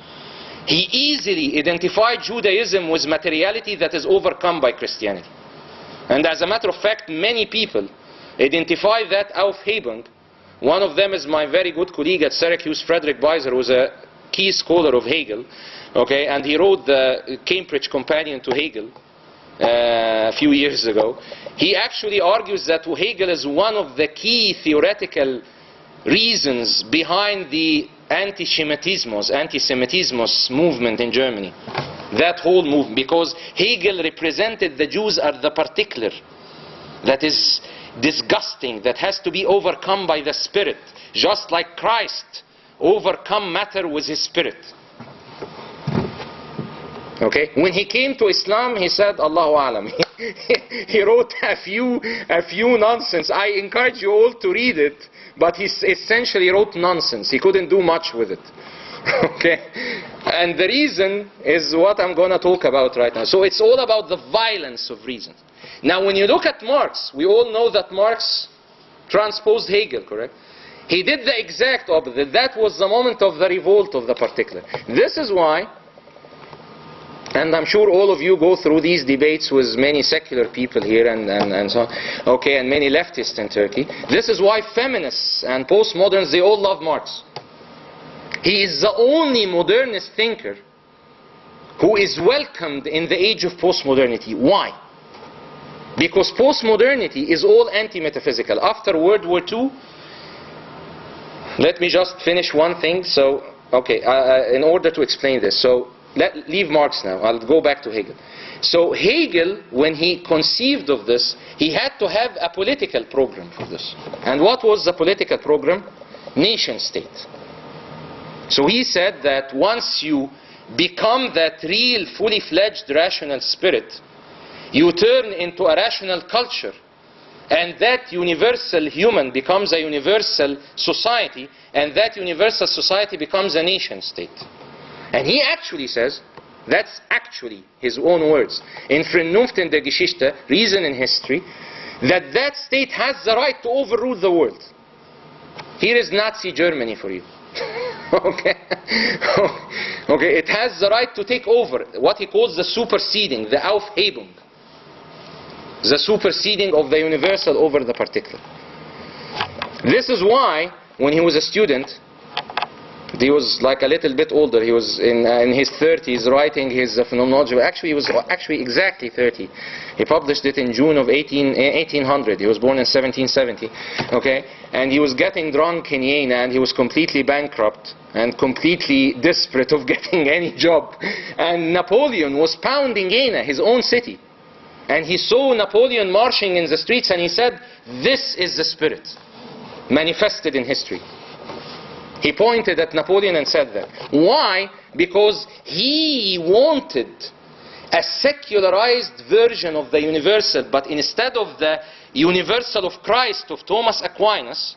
he easily identified Judaism with materiality that is overcome by Christianity. And as a matter of fact, many people identify that Aufhebung. One of them is my very good colleague at Syracuse, Frederick Beiser, who was a key scholar of Hegel. Okay, and he wrote the Cambridge Companion to Hegel a few years ago. He actually argues that Hegel is one of the key theoretical reasons behind the anti-Semitismus movement in Germany. That whole movement, because Hegel represented the Jews as the particular that is disgusting, that has to be overcome by the spirit, just like Christ overcome matter with his spirit. Okay? When he came to Islam, he said, Allahu Alam. He wrote a few nonsense. I encourage you all to read it, but he essentially wrote nonsense. He couldn't do much with it. Okay? And the reason is what I'm going to talk about right now. So it's all about the violence of reason. Now when you look at Marx, we all know that Marx transposed Hegel, correct? He did the exact opposite. That was the moment of the revolt of the particular. This is why, and I'm sure all of you go through these debates with many secular people here and so on, okay, and many leftists in Turkey. This is why feminists and postmoderns, they all love Marx. He is the only modernist thinker who is welcomed in the age of postmodernity. Why? Because postmodernity is all anti-metaphysical. After World War II, let me just finish one thing. So, okay, in order to explain this, so leave Marx now. I'll go back to Hegel. So Hegel, when he conceived of this, he had to have a political program for this. And what was the political program? Nation state. So he said that once you become that real, fully fledged rational spirit, you turn into a rational culture, and that universal human becomes a universal society, and that universal society becomes a nation state. And he actually says, that's actually his own words, in Vernunft in der Geschichte, Reason in History, that that state has the right to overrule the world. Here is Nazi Germany for you. Okay? Okay, it has the right to take over, what he calls the superseding, the Aufhebung. The superseding of the universal over the particular. This is why, when he was a student, he was like a little bit older, he was in his 30s writing his phenomenology. Actually, he was exactly 30. He published it in June of 1800. He was born in 1770. Okay? And he was getting drunk in Jena, and he was completely bankrupt and completely desperate of getting any job. And Napoleon was pounding Jena, his own city. And he saw Napoleon marching in the streets, and he said, this is the spirit manifested in history. He pointed at Napoleon and said that. Why? Because he wanted a secularized version of the universal, but instead of the universal of Christ, of Thomas Aquinas,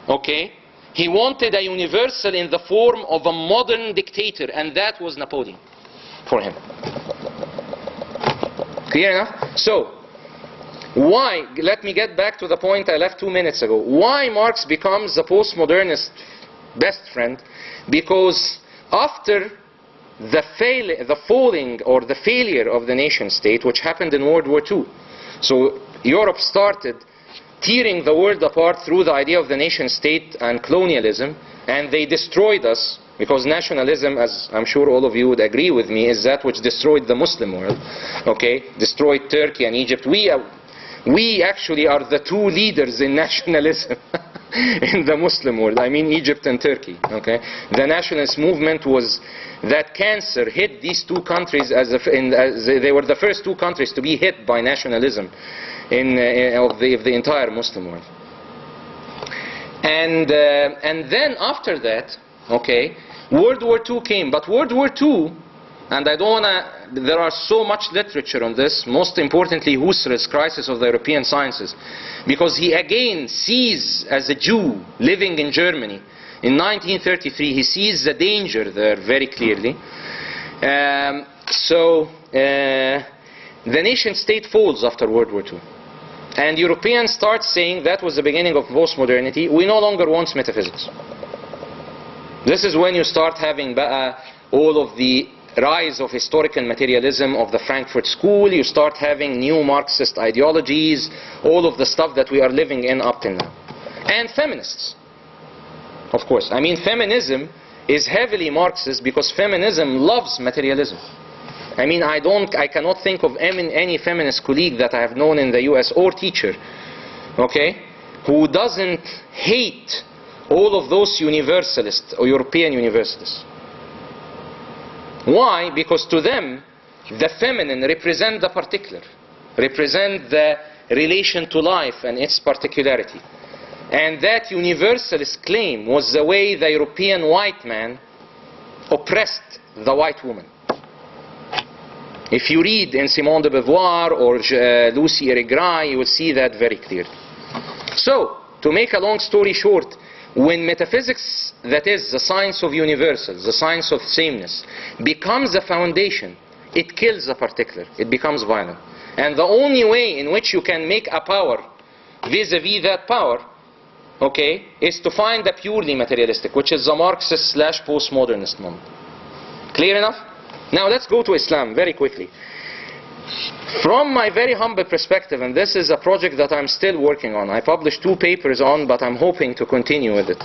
okay, He wanted a universal in the form of a modern dictator, and that was Napoleon for him. Clear enough? So, why, let me get back to the point I left 2 minutes ago. Why Marx becomes the postmodernist best friend? Because after the falling or the failure of the nation state, which happened in World War II, so Europe started tearing the world apart through the idea of the nation state and colonialism, and they destroyed us, because nationalism, as I'm sure all of you would agree with me, is that which destroyed the Muslim world, okay? Destroyed Turkey and Egypt. We actually are the two leaders in nationalism in the Muslim world. I mean Egypt and Turkey, okay? The nationalist movement was that cancer hit these two countries as they were the first two countries to be hit by nationalism of the entire Muslim world. And then after that, okay, World War II came. But World War II, and I don't want to, there are so much literature on this, most importantly Husserl's Crisis of the European Sciences, because he again sees, as a Jew living in Germany in 1933, he sees the danger there very clearly. The nation state falls after World War II. And Europeans start saying that was the beginning of postmodernity. We no longer want metaphysics. This is when you start having all of the rise of historical materialism of the Frankfurt School. You start having new Marxist ideologies, all of the stuff that we are living in up till now. And feminists, of course. I mean, feminism is heavily Marxist because feminism loves materialism. I mean, I cannot think of any feminist colleague that I have known in the US or teacher, okay, who doesn't hate all of those universalists or European universalists. Why? Because to them, the feminine represent the particular, represent the relation to life and its particularity. And that universalist claim was the way the European white man oppressed the white woman. If you read in Simone de Beauvoir or Lucy Irigaray, you will see that very clearly. So, to make a long story short, when metaphysics, that is the science of universals, the science of sameness, becomes the foundation, it kills the particular, it becomes violent. And the only way in which you can make a power vis-a-vis that power, okay, is to find a purely materialistic, which is the Marxist / postmodernist moment. Clear enough? Now let's go to Islam very quickly. From my very humble perspective, and this is a project that I'm still working on. I published 2 papers on, but I'm hoping to continue with it.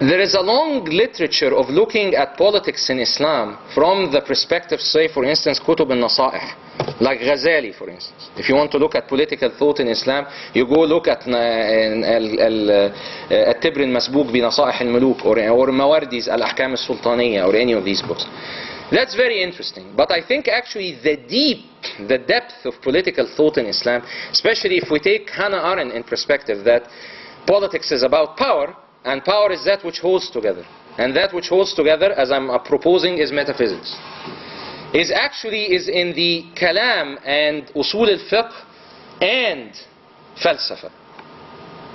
There is a long literature of looking at politics in Islam from the perspective, say, for instance, Kutub al-Nasa'ih, like Ghazali, for instance. If you want to look at political thought in Islam, you go look at التبر المسبوق بنصائح الملوك or Mawardi's Al-Ahkam al-Sultaniyya or any of these books. That's very interesting. But I think actually the depth of political thought in Islam, especially if we take Hannah Arendt in perspective, that politics is about power, and power is that which holds together. And that which holds together, as I'm proposing, is metaphysics. Is in the kalam and usul al-fiqh and falsafa.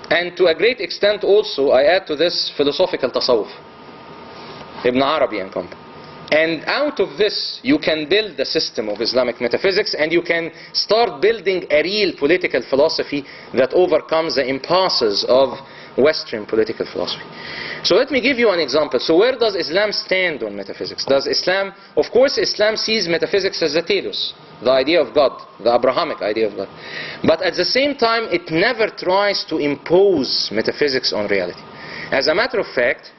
And to a great extent also, I add to this philosophical tasawwuf, Ibn Arabi and company. And out of this, you can build the system of Islamic metaphysics, and you can start building a real political philosophy that overcomes the impasses of Western political philosophy. So let me give you an example. So where does Islam stand on metaphysics? Does Islam, of course Islam sees metaphysics as the telos, the idea of God, the Abrahamic idea of God. But at the same time, it never tries to impose metaphysics on reality. As a matter of fact,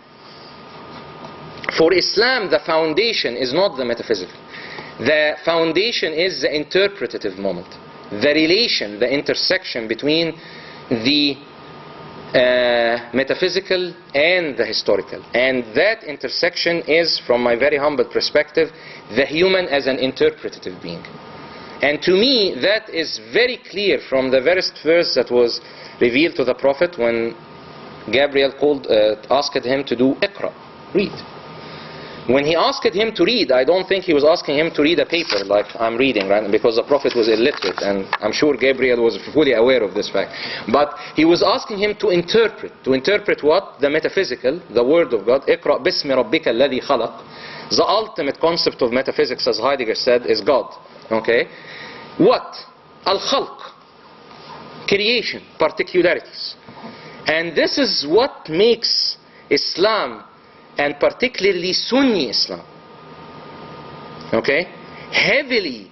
for Islam, the foundation is not the metaphysical. The foundation is the interpretative moment. The relation, the intersection between the metaphysical and the historical. And that intersection is, from my very humble perspective, the human as an interpretative being. And to me, that is very clear from the very first verse that was revealed to the Prophet when Gabriel asked him to do Iqra, read. When he asked him to read, I don't think he was asking him to read a paper like I'm reading, right? Because the Prophet was illiterate, and I'm sure Gabriel was fully aware of this fact. But he was asking him to interpret. To interpret what? The metaphysical, the word of God. اقرأ باسم ربك الذي خلق. The ultimate concept of metaphysics, as Heidegger said, is God. Okay? What? Al-Khalq. Creation, particularities. And this is what makes Islam, and particularly Sunni Islam, okay, heavily,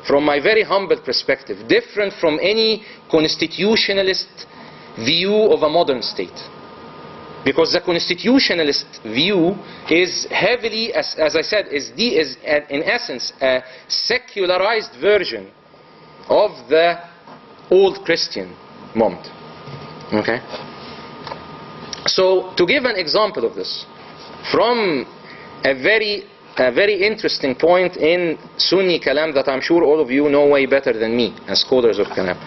from my very humble perspective, different from any constitutionalist view of a modern state. Because the constitutionalist view is heavily, as I said, is in essence a secularized version of the old Christian moment. Okay? So, to give an example of this, from a very interesting point in Sunni Kalam that I'm sure all of you know way better than me as scholars of Kalam.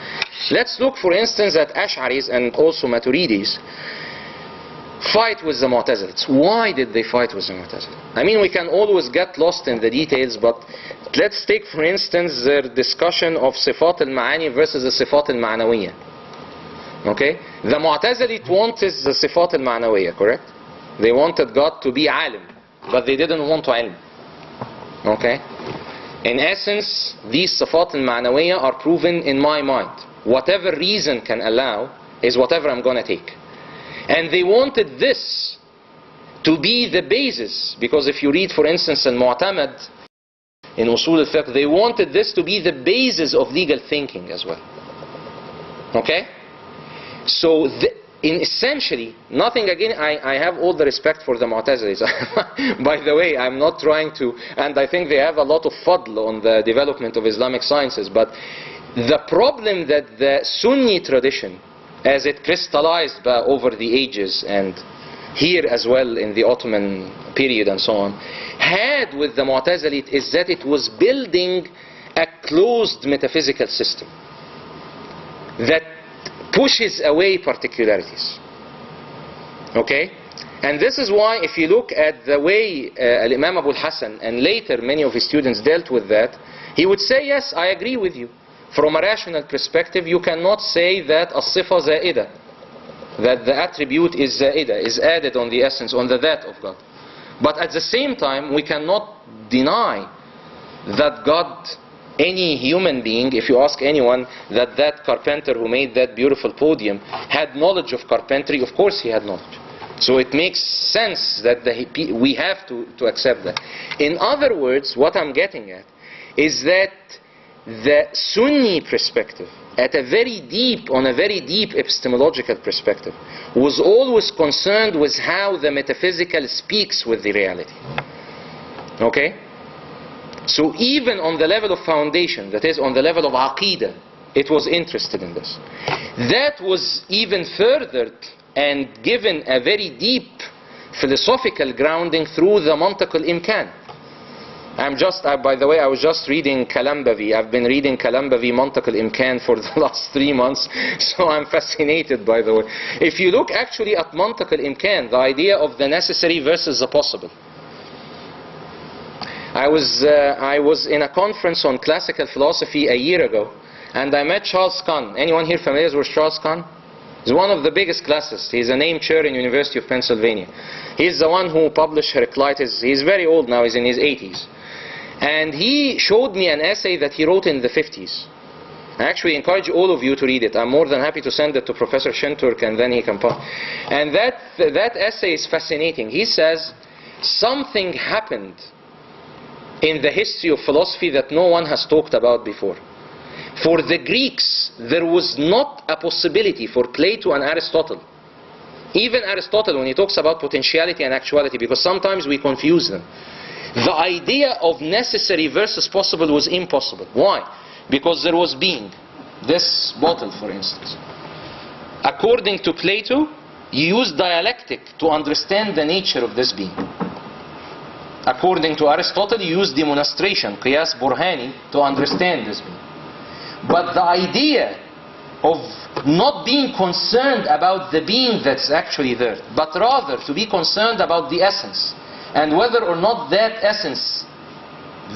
Let's look, for instance, at Ash'aris and also Maturidis fight with the Mu'tazilites. Why did they fight with the Mu'tazilites? I mean, we can always get lost in the details, but let's take, for instance, their discussion of Sifat al-Ma'ani versus the Sifat al-Ma'nawiyya. Okay? The Mu'tazilit wanted the Sifat al-Ma'nawiyya, correct? They wanted God to be alim, but they didn't want ilm. Okay? In essence, these Sifat al-Ma'nawiyya are proven in my mind. Whatever reason can allow is whatever I'm going to take. And they wanted this to be the basis, because if you read, for instance, in Mu'tamad, in Usul al-Fiqh, they wanted this to be the basis of legal thinking as well. Okay? So, in essentially, nothing again, I have all the respect for the Mu'tazilis. By the way, I'm not trying to, and I think they have a lot of fadl on the development of Islamic sciences, but the problem that the Sunni tradition, as it crystallized over the ages, and here as well in the Ottoman period and so on, had with the Mu'tazilit is that it was building a closed metaphysical system that pushes away particularities. Okay? And this is why, if you look at the way Imam Abu al-Hasan and later many of his students dealt with that, he would say, yes, I agree with you. From a rational perspective, you cannot say that as-sifa za'ida, that the attribute is za'ida, is added on the essence, on the that of God. But at the same time, we cannot deny that God, any human being, if you ask anyone, that carpenter who made that beautiful podium had knowledge of carpentry, of course he had knowledge. So it makes sense that we have to accept that. In other words, what I'm getting at is that the Sunni perspective, on a very deep epistemological perspective, was always concerned with how the metaphysical speaks with the reality. Okay? So even on the level of foundation, that is on the level of aqidah, it was interested in this. That was even furthered and given a very deep philosophical grounding through the mantiq al-imkan. By the way, I was just reading Kalambavi. I've been reading Kalambavi Mantiq al-Imkan for the last 3 months, so I'm fascinated, by the way. If you look actually at Mantiq al-Imkan, the idea of the necessary versus the possible. I was in a conference on classical philosophy a year ago, and I met Charles Kahn. Anyone here familiar with Charles Kahn? He's one of the biggest classicists. He's a named chair in University of Pennsylvania. He's the one who published Heraclitus. He's very old now. He's in his 80s. And he showed me an essay that he wrote in the 50s. I actually encourage all of you to read it. I'm more than happy to send it to Professor Shinturk, and then he can publish. And that essay is fascinating. He says, something happened in the history of philosophy that no one has talked about before. For the Greeks, there was not a possibility for Plato and Aristotle. Even Aristotle, when he talks about potentiality and actuality, because sometimes we confuse them. The idea of necessary versus possible was impossible. Why? Because there was being. This bottle, for instance. According to Plato, you use dialectic to understand the nature of this being. According to Aristotle, you use demonstration, qiyas burhani, to understand this being. But the idea of not being concerned about the being that's actually there, but rather to be concerned about the essence, and whether or not that essence,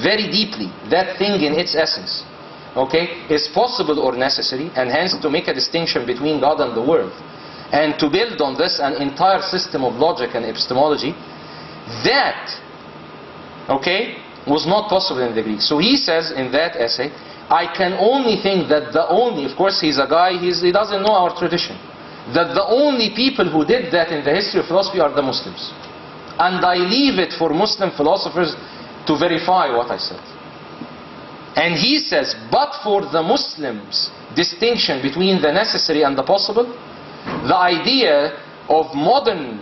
very deeply, that thing in its essence, okay, is possible or necessary, and hence to make a distinction between God and the world, and to build on this an entire system of logic and epistemology, that, okay, was not possible in the Greek. So he says in that essay, I can only think that the only, of course he's a guy, he doesn't know our tradition, that the only people who did that in the history of philosophy are the Muslims. And I leave it for Muslim philosophers to verify what I said. And he says, but for the Muslims' distinction between the necessary and the possible, the idea of modern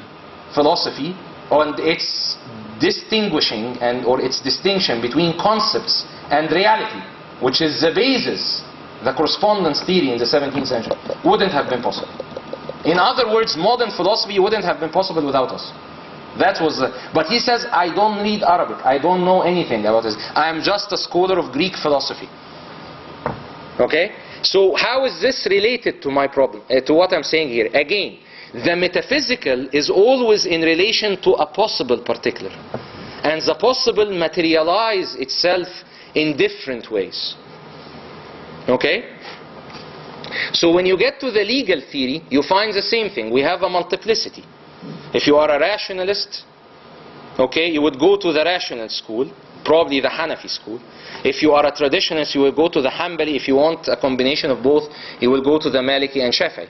philosophy and its distinguishing or its distinction between concepts and reality, which is the basis, the correspondence theory in the 17th century, wouldn't have been possible. In other words, modern philosophy wouldn't have been possible without us. That was but he says, I don't read Arabic, I don't know anything about this, I am just a scholar of Greek philosophy. Okay? So how is this related to my problem, to what I'm saying here? Again, the metaphysical is always in relation to a possible particular, and the possible materialize itself in different ways. Okay? So when you get to the legal theory, you find the same thing. We have a multiplicity. If you are a rationalist, okay, you would go to the rational school, probably the Hanafi school. If you are a traditionalist, you will go to the Hanbali. If you want a combination of both, you will go to the Maliki and Shafi'i.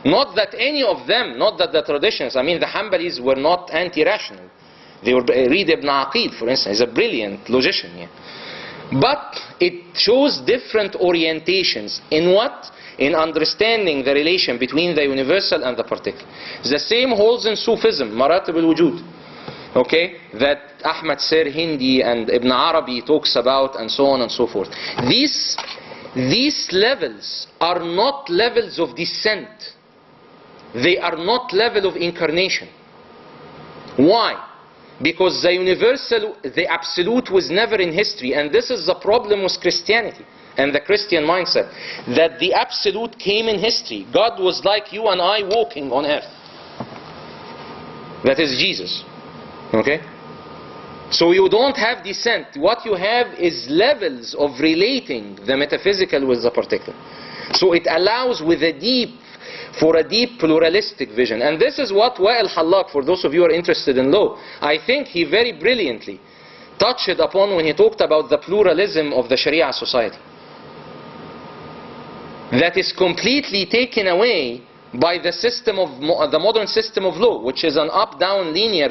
Not that any of them, not that the traditionalists, I mean the Hanbalis were not anti-rational. They were, read Ibn Aqid, for instance, he's a brilliant logician here. But it shows different orientations. In what? In understanding the relation between the universal and the particular. The same holds in Sufism, Maratib al-Wujud. Okay? That Ahmed Sir Hindi and Ibn Arabi talks about, and so on and so forth. These levels are not levels of descent. They are not level of incarnation. Why? Because the universal, the absolute was never in history, and this is the problem with Christianity and the Christian mindset, that the absolute came in history. God was like you and I walking on earth. That is Jesus. Okay? So you don't have descent. What you have is levels of relating the metaphysical with the particular. So it allows for a deep pluralistic vision. And this is what Wa'il Hallaq, for those of you who are interested in law, I think he very brilliantly touched upon when he talked about the pluralism of the Sharia society. That is completely taken away by the system of the modern system of law, which is an up-down linear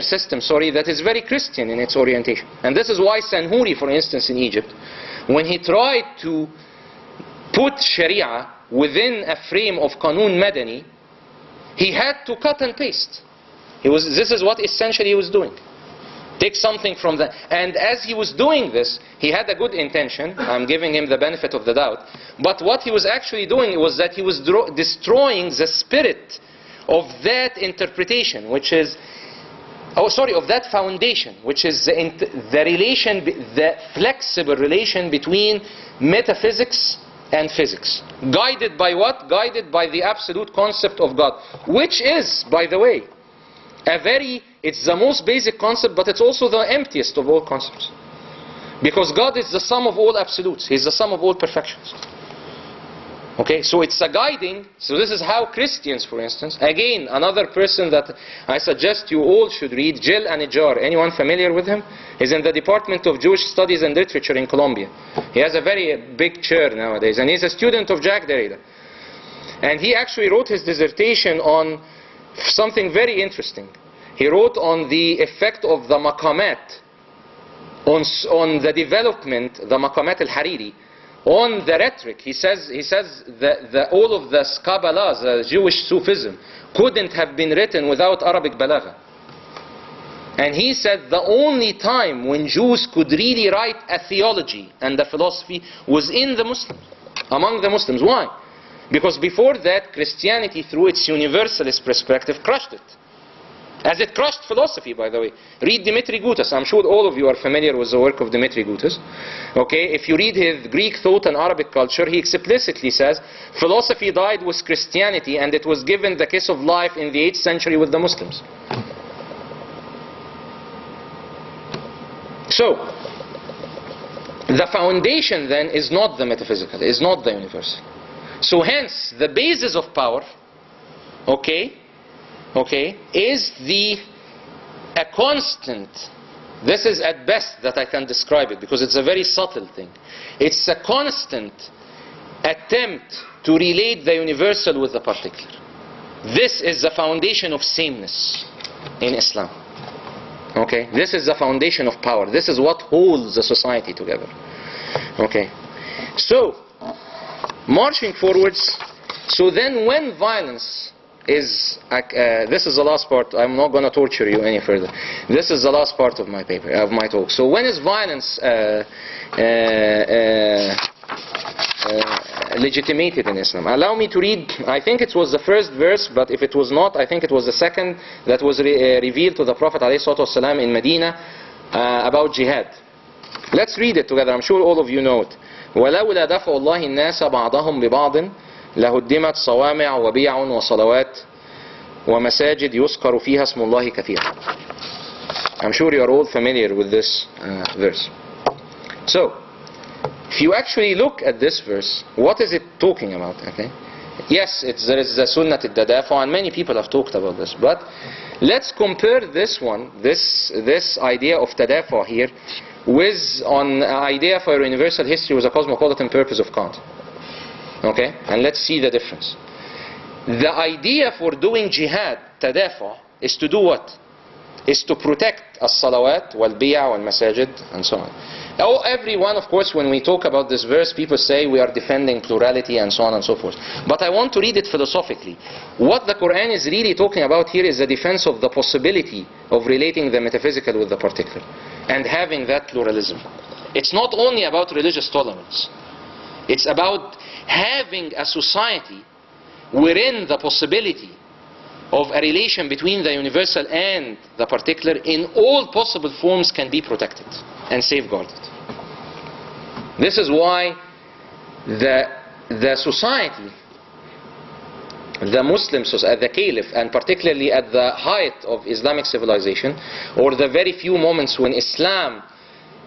system, that is very Christian in its orientation. And this is why Sanhuri, for instance, in Egypt, when he tried to put Sharia within a frame of Qanun Madani, he had to cut and paste. This is what essentially he was doing. Take something from the... And as he was doing this, he had a good intention. I'm giving him the benefit of the doubt. But what he was actually doing was that he was destroying the spirit of that interpretation, which is... of that foundation, which is the flexible relation between metaphysics and physics. Guided by what? Guided by the absolute concept of God, which is, by the way, it's the most basic concept, but it's also the emptiest of all concepts. Because God is the sum of all absolutes. He's the sum of all perfections. Okay, so it's a guiding. So this is how Christians, for instance, again, another person that I suggest you all should read, Jill Anijar. Anyone familiar with him? He's in the Department of Jewish Studies and Literature in Columbia. He has a very big chair nowadays, and he's a student of Jacques Derrida. And he actually wrote his dissertation on something very interesting. He wrote on the effect of the maqamat, on the development, the maqamat al-Hariri, on the rhetoric. He says that all of the Kabbalah, the Jewish Sufism, couldn't have been written without Arabic balagha. And he said the only time when Jews could really write a theology and a philosophy was in the Muslims, among the Muslims. Why? Because before that, Christianity, through its universalist perspective, crushed it. As it crushed philosophy, by the way. Read Dimitri Gutas. I'm sure all of you are familiar with the work of Dimitri Gutas. Okay, if you read his Greek thought and Arabic culture, he explicitly says philosophy died with Christianity, and it was given the kiss of life in the 8th century with the Muslims. So, the foundation then is not the metaphysical, is not the universal. So hence, the basis of power, is a constant. This is at best that I can describe it, because it's a very subtle thing. It's a constant attempt to relate the universal with the particular. This is the foundation of sameness in Islam. Okay, this is the foundation of power. This is what holds the society together. Okay, so marching forwards. So then, when violence is, this is the last part. I'm not going to torture you any further. This is the last part of my paper, of my talk. So when is violence legitimated in Islam? Allow me to read, I think it was the first verse, but if it was not, I think it was the second that was revealed to the Prophet ﷺ in Medina about jihad. Let's read it together. I'm sure all of you know it. وَلَوْلَا دَفْعُ اللَّهِ النَّاسَ بَعْضَهُمْ بِبَعْضٍ لَهُدِّمَتْ صَوَامِعُ وَبِيَعٌ وَصَلَوَاتٌ وَمَسَاجِدْ يُذْكَرُ فِيهَا اسْمُ اللَّهِ كَثِيرًا. I'm sure you are all familiar with this verse. So, if you actually look at this verse, what is it talking about? Okay? Yes, there is the Sunnat al-Tadafu, and many people have talked about this. But let's compare this one, this idea of Tadafu here, with an idea for universal history with a cosmopolitan purpose of Kant. Okay? And let's see the difference. The idea for doing jihad, Tadafu, is to do what? Is to protect as-salawat, wal-bi'a, wal-masajid, and so on. Now, everyone, of course, when we talk about this verse, people say we are defending plurality and so on and so forth. But I want to read it philosophically. What the Quran is really talking about here is the defense of the possibility of relating the metaphysical with the particular and having that pluralism. It's not only about religious tolerance. It's about having a society wherein the possibility of a relation between the universal and the particular in all possible forms can be protected and safeguarded. This is why the society, the Muslim society, the Caliph, and particularly at the height of Islamic civilization, or the very few moments when Islam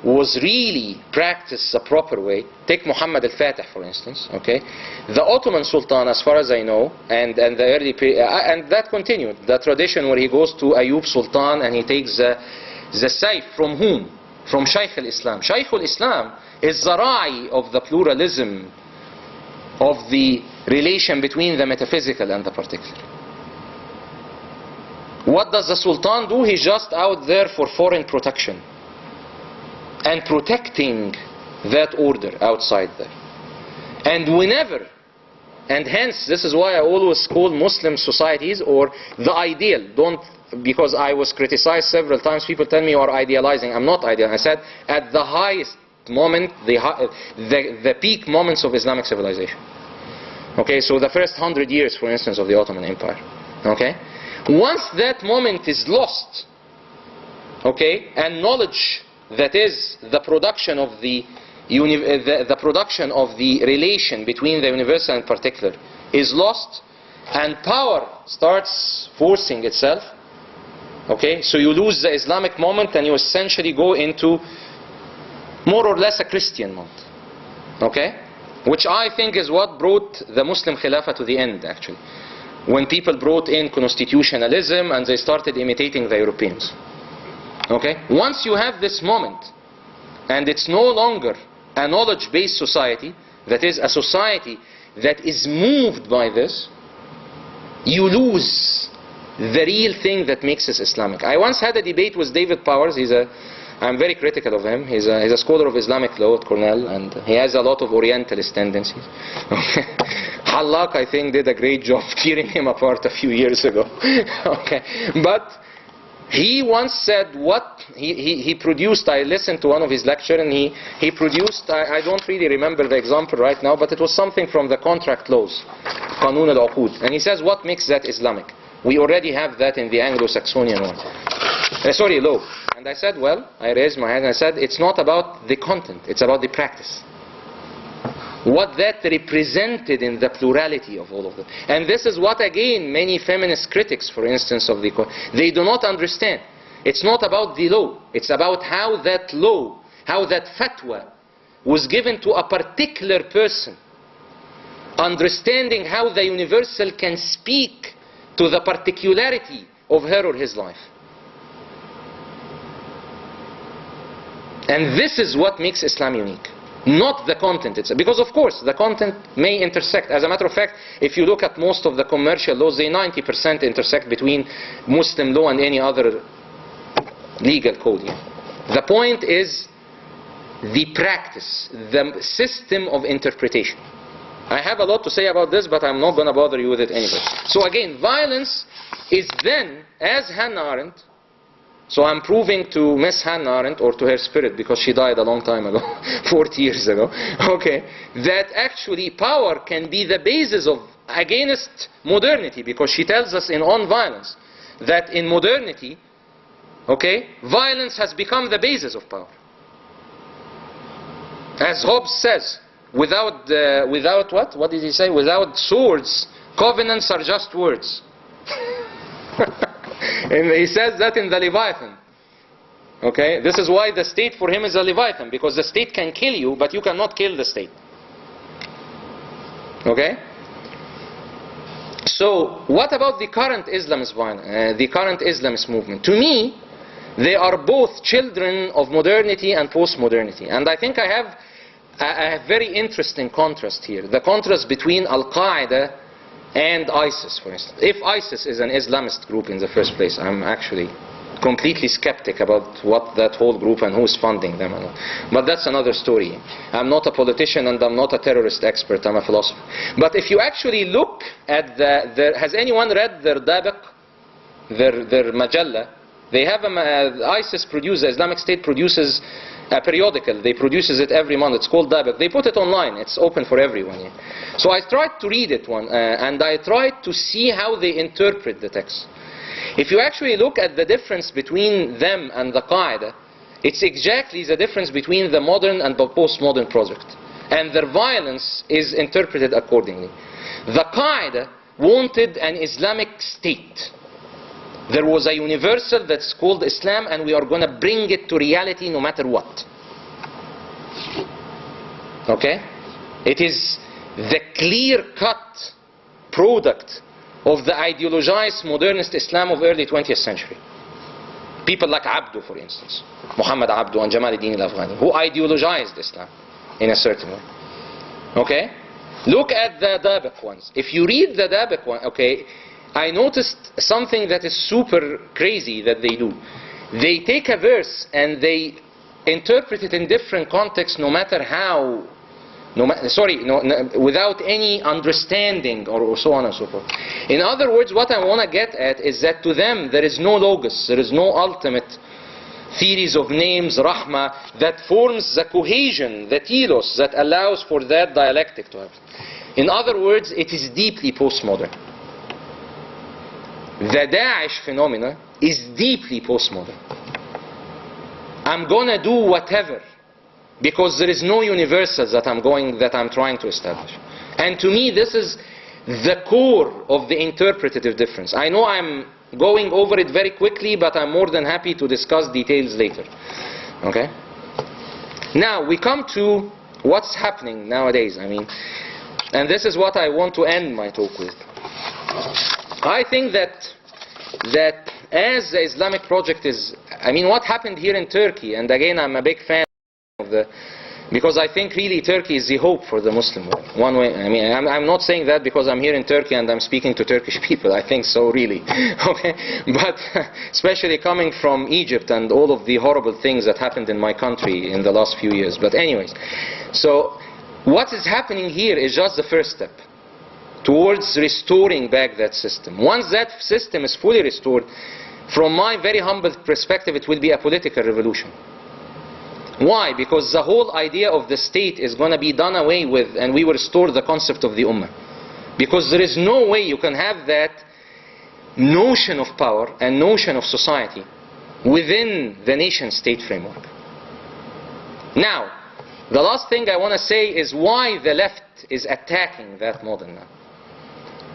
was really practiced the proper way. Take Muhammad al-Fatih, for instance. Okay, the Ottoman Sultan, as far as I know, and the early and that continued. The tradition where he goes to Ayub Sultan and he takes the sayf from whom? From Shaykh al-Islam. Shaykh al-Islam is the ra'i of the pluralism of the relation between the metaphysical and the particular. What does the Sultan do? He's just out there for foreign protection and protecting that order outside there. And whenever, and hence this is why I always call Muslim societies, or the ideal, because I was criticized several times, people tell me you are idealizing. I'm not idealizing. I said at the highest moment, the peak moments of Islamic civilization. Okay, so the first 100 years, for instance, of the Ottoman Empire. Okay, once that moment is lost, okay, and knowledge, that is the production of the production of the relation between the universal and particular, is lost, and power starts forcing itself. Okay, so you lose the Islamic moment and you essentially go into more or less a Christian moment. Okay, which I think is what brought the Muslim Khilafah to the end, actually, when people brought in constitutionalism and they started imitating the Europeans. Okay, once you have this moment and it's no longer a knowledge-based society, that is a society that is moved by this, you lose the real thing that makes us Islamic. I once had a debate with David Powers. I'm very critical of him. He's a scholar of Islamic law at Cornell, and he has a lot of Orientalist tendencies. Hallaq, I think, did a great job tearing him apart a few years ago. Okay, but he once said what he produced. I listened to one of his lectures, and he produced, I don't really remember the example right now, but it was something from the contract laws, Qanun al-Uqud. And he says, what makes that Islamic? We already have that in the Anglo-Saxonian one. Law. And I said, well, I raised my hand and I said, it's not about the content, it's about the practice. What that represented in the plurality of all of them. And this is what, again, many feminist critics, for instance, of the Quran, they do not understand. It's not about the law. It's about how that law, how that fatwa was given to a particular person, understanding how the universal can speak to the particularity of her or his life. And this is what makes Islam unique, not the content itself. Because of course the content may intersect. As a matter of fact, if you look at most of the commercial laws, they 90% intersect between Muslim law and any other legal code. The point is the practice, the system of interpretation. I have a lot to say about this, but I'm not going to bother you with it anyway. So again, violence is then, as Hannah Arendt, so I'm proving to Miss Hannah Arendt, or to her spirit, because she died a long time ago, 40 years ago, okay, that actually power can be the basis of against modernity, because she tells us in On Violence that in modernity, okay, violence has become the basis of power. As Hobbes says, without what? What did he say? Without swords, covenants are just words. And he says that in the Leviathan. Okay, this is why the state for him is a Leviathan, because the state can kill you, but you cannot kill the state. Okay. So, what about the current Islamist the current Islamist movement? To me, they are both children of modernity and post-modernity, and I think I have a very interesting contrast here. The contrast between Al-Qaeda and ISIS, for instance. If ISIS is an Islamist group in the first place, I'm actually completely skeptic about what that whole group and who's funding them. But that's another story. I'm not a politician and I'm not a terrorist expert, I'm a philosopher. But if you actually look at has anyone read their Dabiq, their Majalla? They have ISIS produces, the Islamic State produces a periodical. They produces it every month. It's called Dabiq. They put it online. It's open for everyone. Yeah. So I tried to read it and I tried to see how they interpret the text. If you actually look at the difference between them and the Qaeda, it's exactly the difference between the modern and the postmodern project. And their violence is interpreted accordingly. The Qaeda wanted an Islamic state. There was a universal that's called Islam, and we are going to bring it to reality no matter what. Okay? It is the clear-cut product of the ideologized modernist Islam of early 20th century. People like Abdel, for instance, Muhammad Abdel and Jamal ad-Din al-Afghani, who ideologized Islam in a certain way. Okay? Look at the Dabiq ones. If you read the Dabiq one, okay, I noticed something that is super crazy that they do. They take a verse and they interpret it in different contexts, no matter how, without any understanding or so on and so forth. In other words, what I want to get at is that to them there is no logos, there is no ultimate theories of names, rahmah, that forms the cohesion, the telos, that allows for that dialectic to happen. In other words, it is deeply postmodern. The Daesh phenomena is deeply postmodern. I'm gonna do whatever because there is no universals that I'm trying to establish. And to me, this is the core of the interpretative difference. I know I'm going over it very quickly, but I'm more than happy to discuss details later. Okay? Now we come to what's happening nowadays. And this is what I want to end my talk with. I think that as the Islamic project is, what happened here in Turkey, and again I'm a big fan of because I think really Turkey is the hope for the Muslim world. One way, I'm not saying that because I'm here in Turkey and I'm speaking to Turkish people. I think so really. Okay, but especially coming from Egypt and all of the horrible things that happened in my country in the last few years. But anyways, so what is happening here is just the first step towards restoring back that system. Once that system is fully restored, from my very humble perspective, it will be a political revolution. Why? Because the whole idea of the state is going to be done away with, and we will restore the concept of the ummah. Because there is no way you can have that notion of power and notion of society within the nation-state framework. Now, the last thing I want to say is why the left is attacking that model now.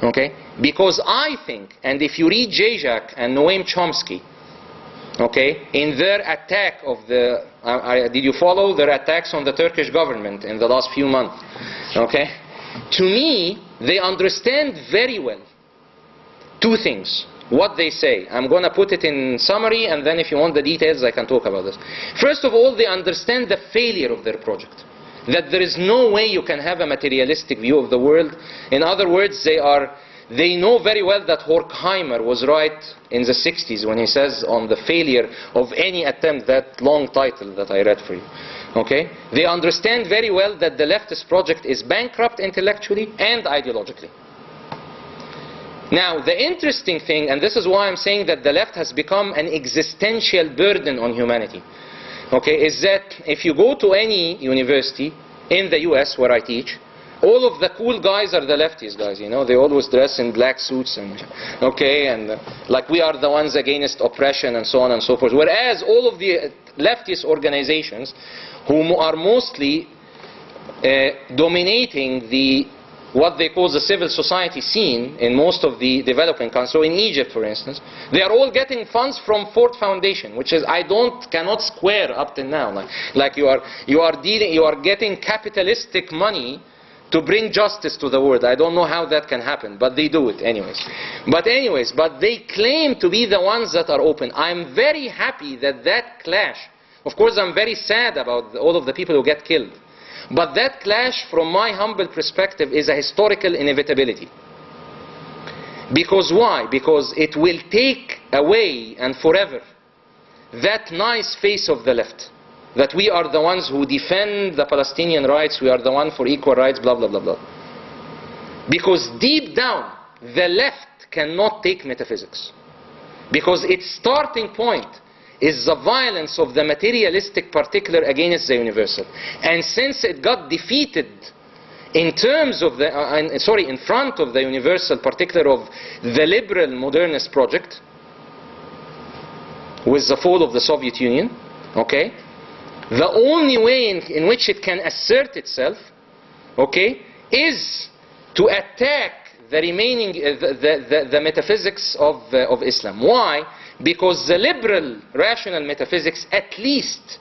Okay? Because I think, and if you read Zizek and Noam Chomsky, Okay, in their attack of the, did you follow their attacks on the Turkish government in the last few months? Okay, to me, they understand very well two things. What they say, I'm going to put it in summary, and then if you want the details, I can talk about this. First of all, they understand the failure of their project. That there is no way you can have a materialistic view of the world. In other words, they know very well that Horkheimer was right in the 60s when he says on the failure of any attempt, that long title that I read for you. Okay? They understand very well that the leftist project is bankrupt intellectually and ideologically. Now, the interesting thing, and this is why I'm saying that the left has become an existential burden on humanity, okay, is that if you go to any university in the US where I teach, all of the cool guys are the leftist guys, you know, they always dress in black suits and, okay, and like we are the ones against oppression and so on and so forth. Whereas all of the leftist organizations who are mostly dominating the what they call the civil society scene in most of the developing countries, so in Egypt for instance, they are all getting funds from Ford Foundation, which is cannot square up till now. Like you are getting capitalistic money to bring justice to the world. I don't know how that can happen, but they do it anyways. But they claim to be the ones that are open. I'm very happy that clash. Of course, I'm very sad about all of the people who get killed. But that clash, from my humble perspective, is a historical inevitability. Because why? Because it will take away and forever that nice face of the left. That we are the ones who defend the Palestinian rights, we are the one for equal rights, blah, blah, blah, blah. Because deep down, the left cannot take metaphysics. Because its starting point is the violence of the materialistic particular against the universal. And since it got defeated in terms of the, in front of the universal particular of the liberal modernist project, with the fall of the Soviet Union, okay, the only way in which it can assert itself, okay, is to attack the remaining, the metaphysics of Islam. Why? Because the liberal rational metaphysics, at least,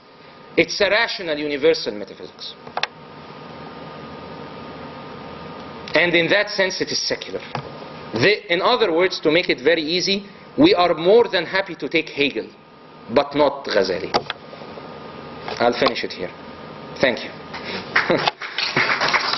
it's a rational universal metaphysics. And in that sense, it is secular. In other words, to make it very easy, we are more than happy to take Hegel, but not Ghazali. I'll finish it here. Thank you.